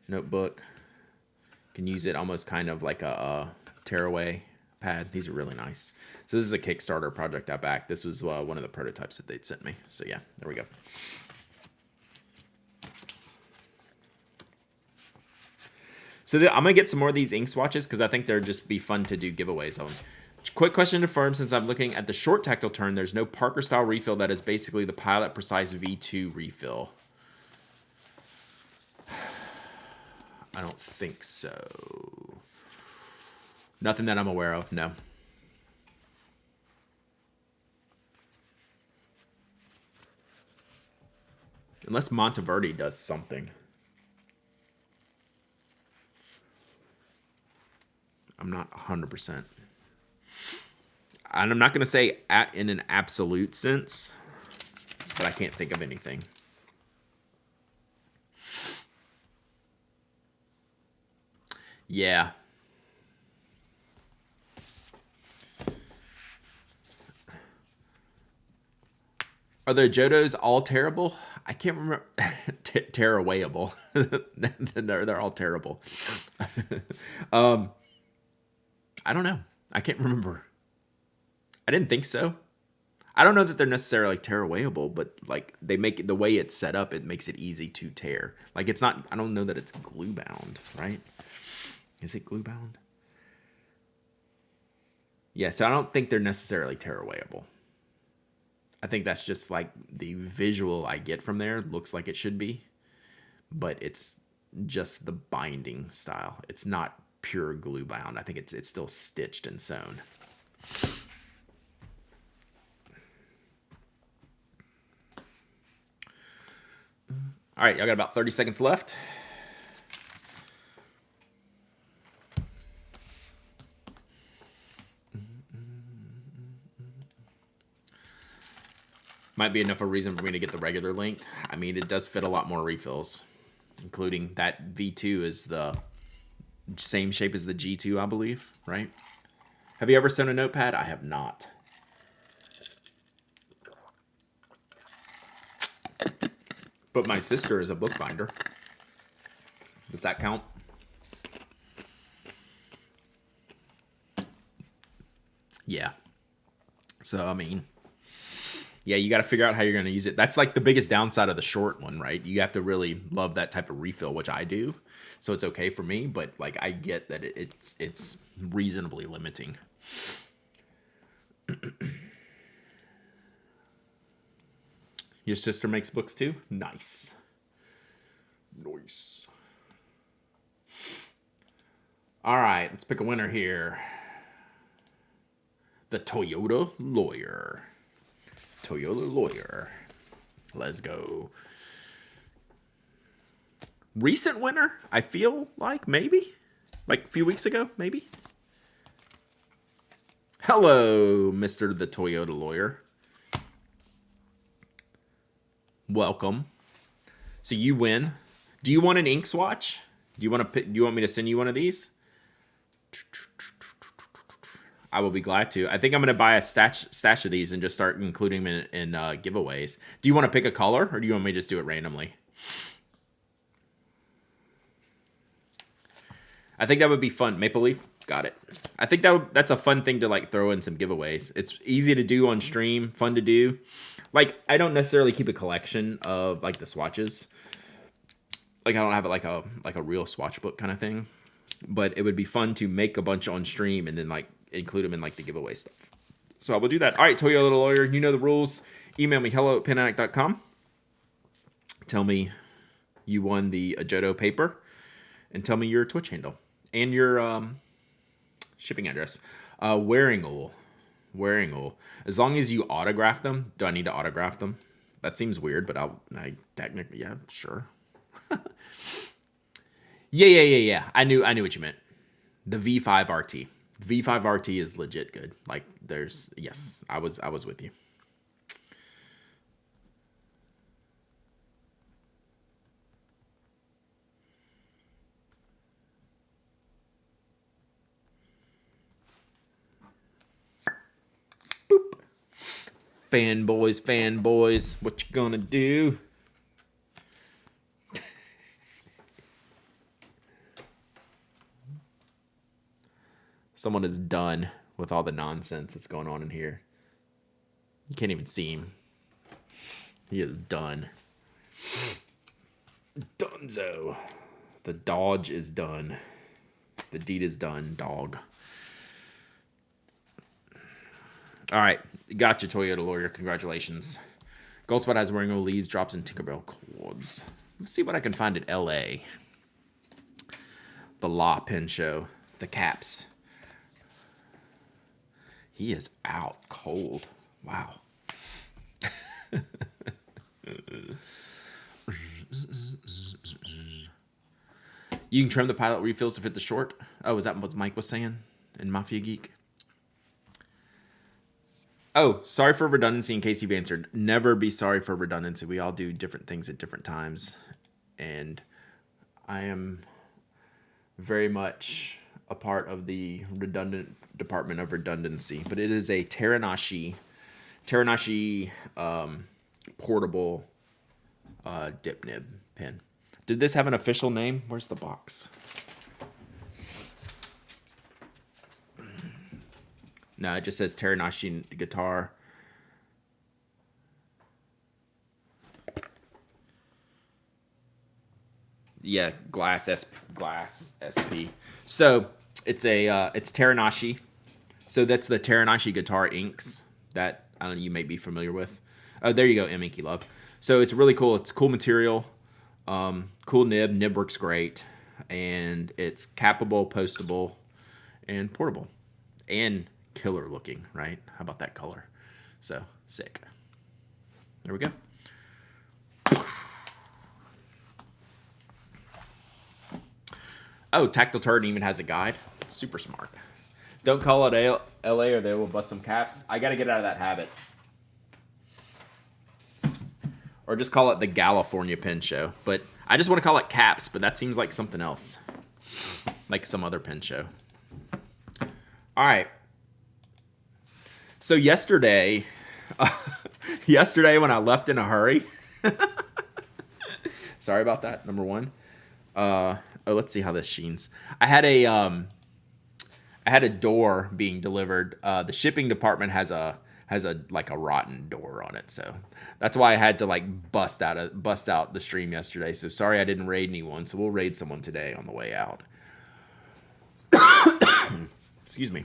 A: notebook. You can use it almost kind of like a tearaway pad. These are really nice. So this is a Kickstarter project I backed. This was one of the prototypes that they'd sent me. So yeah, there we go. So I'm going to get some more of these ink swatches because I think they'll just be fun to do giveaways on. Quick question to firm, since I'm looking at the short tactile turn, there's no Parker style refill that is basically the Pilot Precise V2 refill. I don't think so. Nothing that I'm aware of, no. Unless Monteverdi does something. I'm not 100%. And I'm not going to say in an absolute sense, but I can't think of anything. Yeah. Are the Johtos all terrible? I can't remember. Tearawayable. They're all terrible. I don't know. I can't remember. I didn't think so. I don't know that they're necessarily tear awayable, but like they make it the way it's set up, it makes it easy to tear. Like it's not. I don't know that it's glue bound, right? Is it glue bound? Yeah, so I don't think they're necessarily tear awayable. I think that's just like the visual I get from there looks like it should be, but it's just the binding style. It's not pure glue bound. I think it's still stitched and sewn. All right, y'all got about 30 seconds left. Might be enough of a reason for me to get the regular length. I mean, it does fit a lot more refills, including that V2 is the same shape as the G2, I believe, right? Have you ever sewn a notepad? I have not. But my sister is a bookbinder. Does that count? Yeah. So, I mean, yeah, you got to figure out how you're going to use it. That's like the biggest downside of the short one, right? You have to really love that type of refill, which I do. So it's okay for me, but like I get that it's reasonably limiting. Your sister makes books too? Nice. Nice. All right, let's pick a winner here. The Toyota Lawyer. Toyota Lawyer. Let's go. Recent winner, I feel like, maybe? Like a few weeks ago, maybe? Hello, Mr. The Toyota Lawyer. Welcome. So you win. Do you want an ink swatch? Do you want me to send you one of these? I will be glad to. I think I'm going to buy a stash of these and just start including them in giveaways. Do you want to pick a color, or do you want me to just do it randomly? I think that would be fun. Maple Leaf? Got it. I think that's a fun thing to like throw in some giveaways. It's easy to do on stream, fun to do. Like, I don't necessarily keep a collection of like the swatches. Like, I don't have like a real swatch book kind of thing. But it would be fun to make a bunch on stream and then like include them in like the giveaway stuff. So I will do that. All right, Toyota Lawyer, you know the rules. Email me hello@penaddict.com. Tell me you won the Ajoto paper, and tell me your Twitch handle and your shipping address. Wearing Owl. As long as you autograph them. Do I need to autograph them? That seems weird, but I technically, yeah, sure. Yeah. I knew what you meant. The V5 RT. V5 RT is legit good. Like yes, I was with you. Boop. Fanboys, what you gonna do? Someone is done with all the nonsense that's going on in here. You can't even see him. He is done. Dunzo. The dodge is done. The deed is done, dog. All right. Got you, Toyota Lawyer. Congratulations. Goldspot has Wearing Old Leaves, drops in Tinkerbell cords. Let's see what I can find at LA. The Law Pen Show. The Caps. He is out cold. Wow. You can trim the pilot refills to fit the short. Oh, is that what Mike was saying in Mafia Geek? Oh, sorry for redundancy in case you've answered. Never be sorry for redundancy. We all do different things at different times. And I am very much a part of the redundant department of redundancy. But it is a Teranashi portable dip nib pen. Did this have an official name? Where's the box? No, it just says Teranashi guitar Yeah, glass SP. So it's Teranashi. So that's the Teranashi guitar inks that I don't know, you may be familiar with. Oh, there you go, M Inky Love. So it's really cool. It's cool material, cool nib. Nib works great, and it's cappable, postable, and portable, and killer looking. Right? How about that color? So sick. There we go. Oh, Tactile Turd even has a guide. Super smart. Don't call it LA or they will bust some caps. I got to get out of that habit. Or just call it the California Pen Show. But I just want to call it caps, but that seems like something else. Like some other pen show. All right. So yesterday when I left in a hurry. Sorry about that, number one. Let's see how this sheens. I had a door being delivered. The shipping department has a like a rotten door on it, so that's why I had to like bust out the stream yesterday. So sorry I didn't raid anyone. So we'll raid someone today on the way out. Excuse me.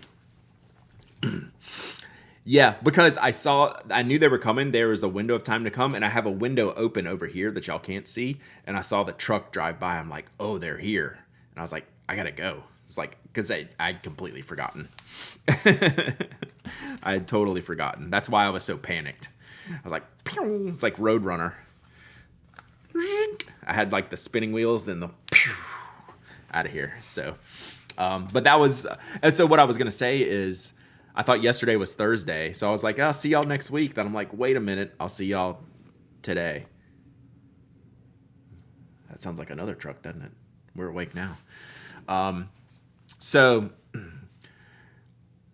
A: Yeah, because I knew they were coming. There was a window of time to come, and I have a window open over here that y'all can't see. And I saw the truck drive by. I'm like, oh, they're here. And I was like, I gotta go. It's like, because I'd completely forgotten. I had totally forgotten. That's why I was so panicked. I was like, pew! It's like Roadrunner. I had like the spinning wheels, then the pew, out of here. So, but that was, and so what I was gonna say is, I thought yesterday was Thursday, so I was like, I'll see y'all next week. Then I'm like, wait a minute, I'll see y'all today. That sounds like another truck, doesn't it? We're awake now. So,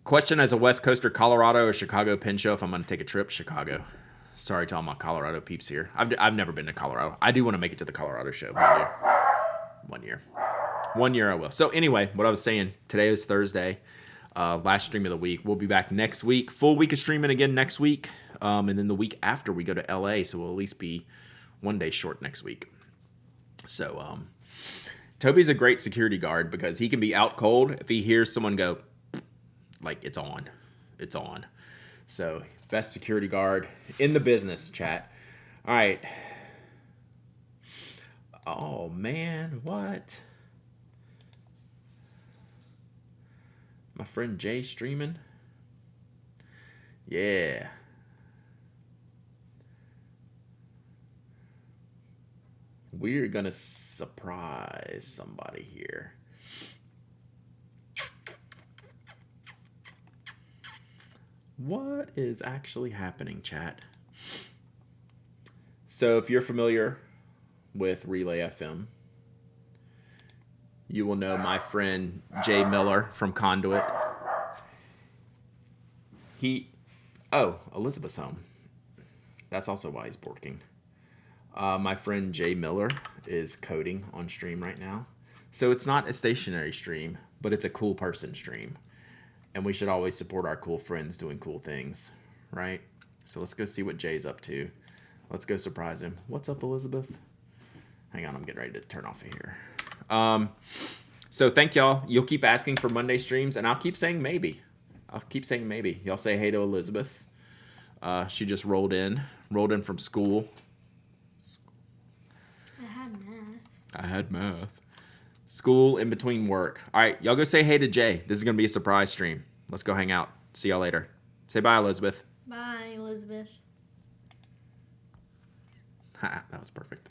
A: question as a West Coaster, Colorado or Chicago pen show if I'm going to take a trip? Chicago. Sorry to all my Colorado peeps here. I've never been to Colorado. I do want to make it to the Colorado show one year. One year I will. So anyway, what I was saying, today is Thursday. Last stream of the week. We'll be back next week. Full week of streaming again next week. And then the week after we go to LA. So we'll at least be one day short next week. So, Toby's a great security guard because he can be out cold. If he hears someone go, like, it's on. It's on. So, best security guard in the business, chat. All right. Oh, man. What? My friend Jay streaming. Yeah. We're going to surprise somebody here. What is actually happening, chat? So if you're familiar with Relay FM, you will know my friend Jay Miller from Conduit. Elizabeth's home. That's also why he's borking. My friend Jay Miller is coding on stream right now. So it's not a stationary stream, but it's a cool person stream. And we should always support our cool friends doing cool things, right? So let's go see what Jay's up to. Let's go surprise him. What's up, Elizabeth? Hang on, I'm getting ready to turn off of here. So thank y'all. You'll keep asking for Monday streams, and I'll keep saying maybe. Y'all say hey to Elizabeth. She just rolled in from school. I had math. School in between work. All right, y'all go say hey to Jay. This is going to be a surprise stream. Let's go hang out. See y'all later. Say bye, Elizabeth.
B: Bye, Elizabeth.
A: That was perfect.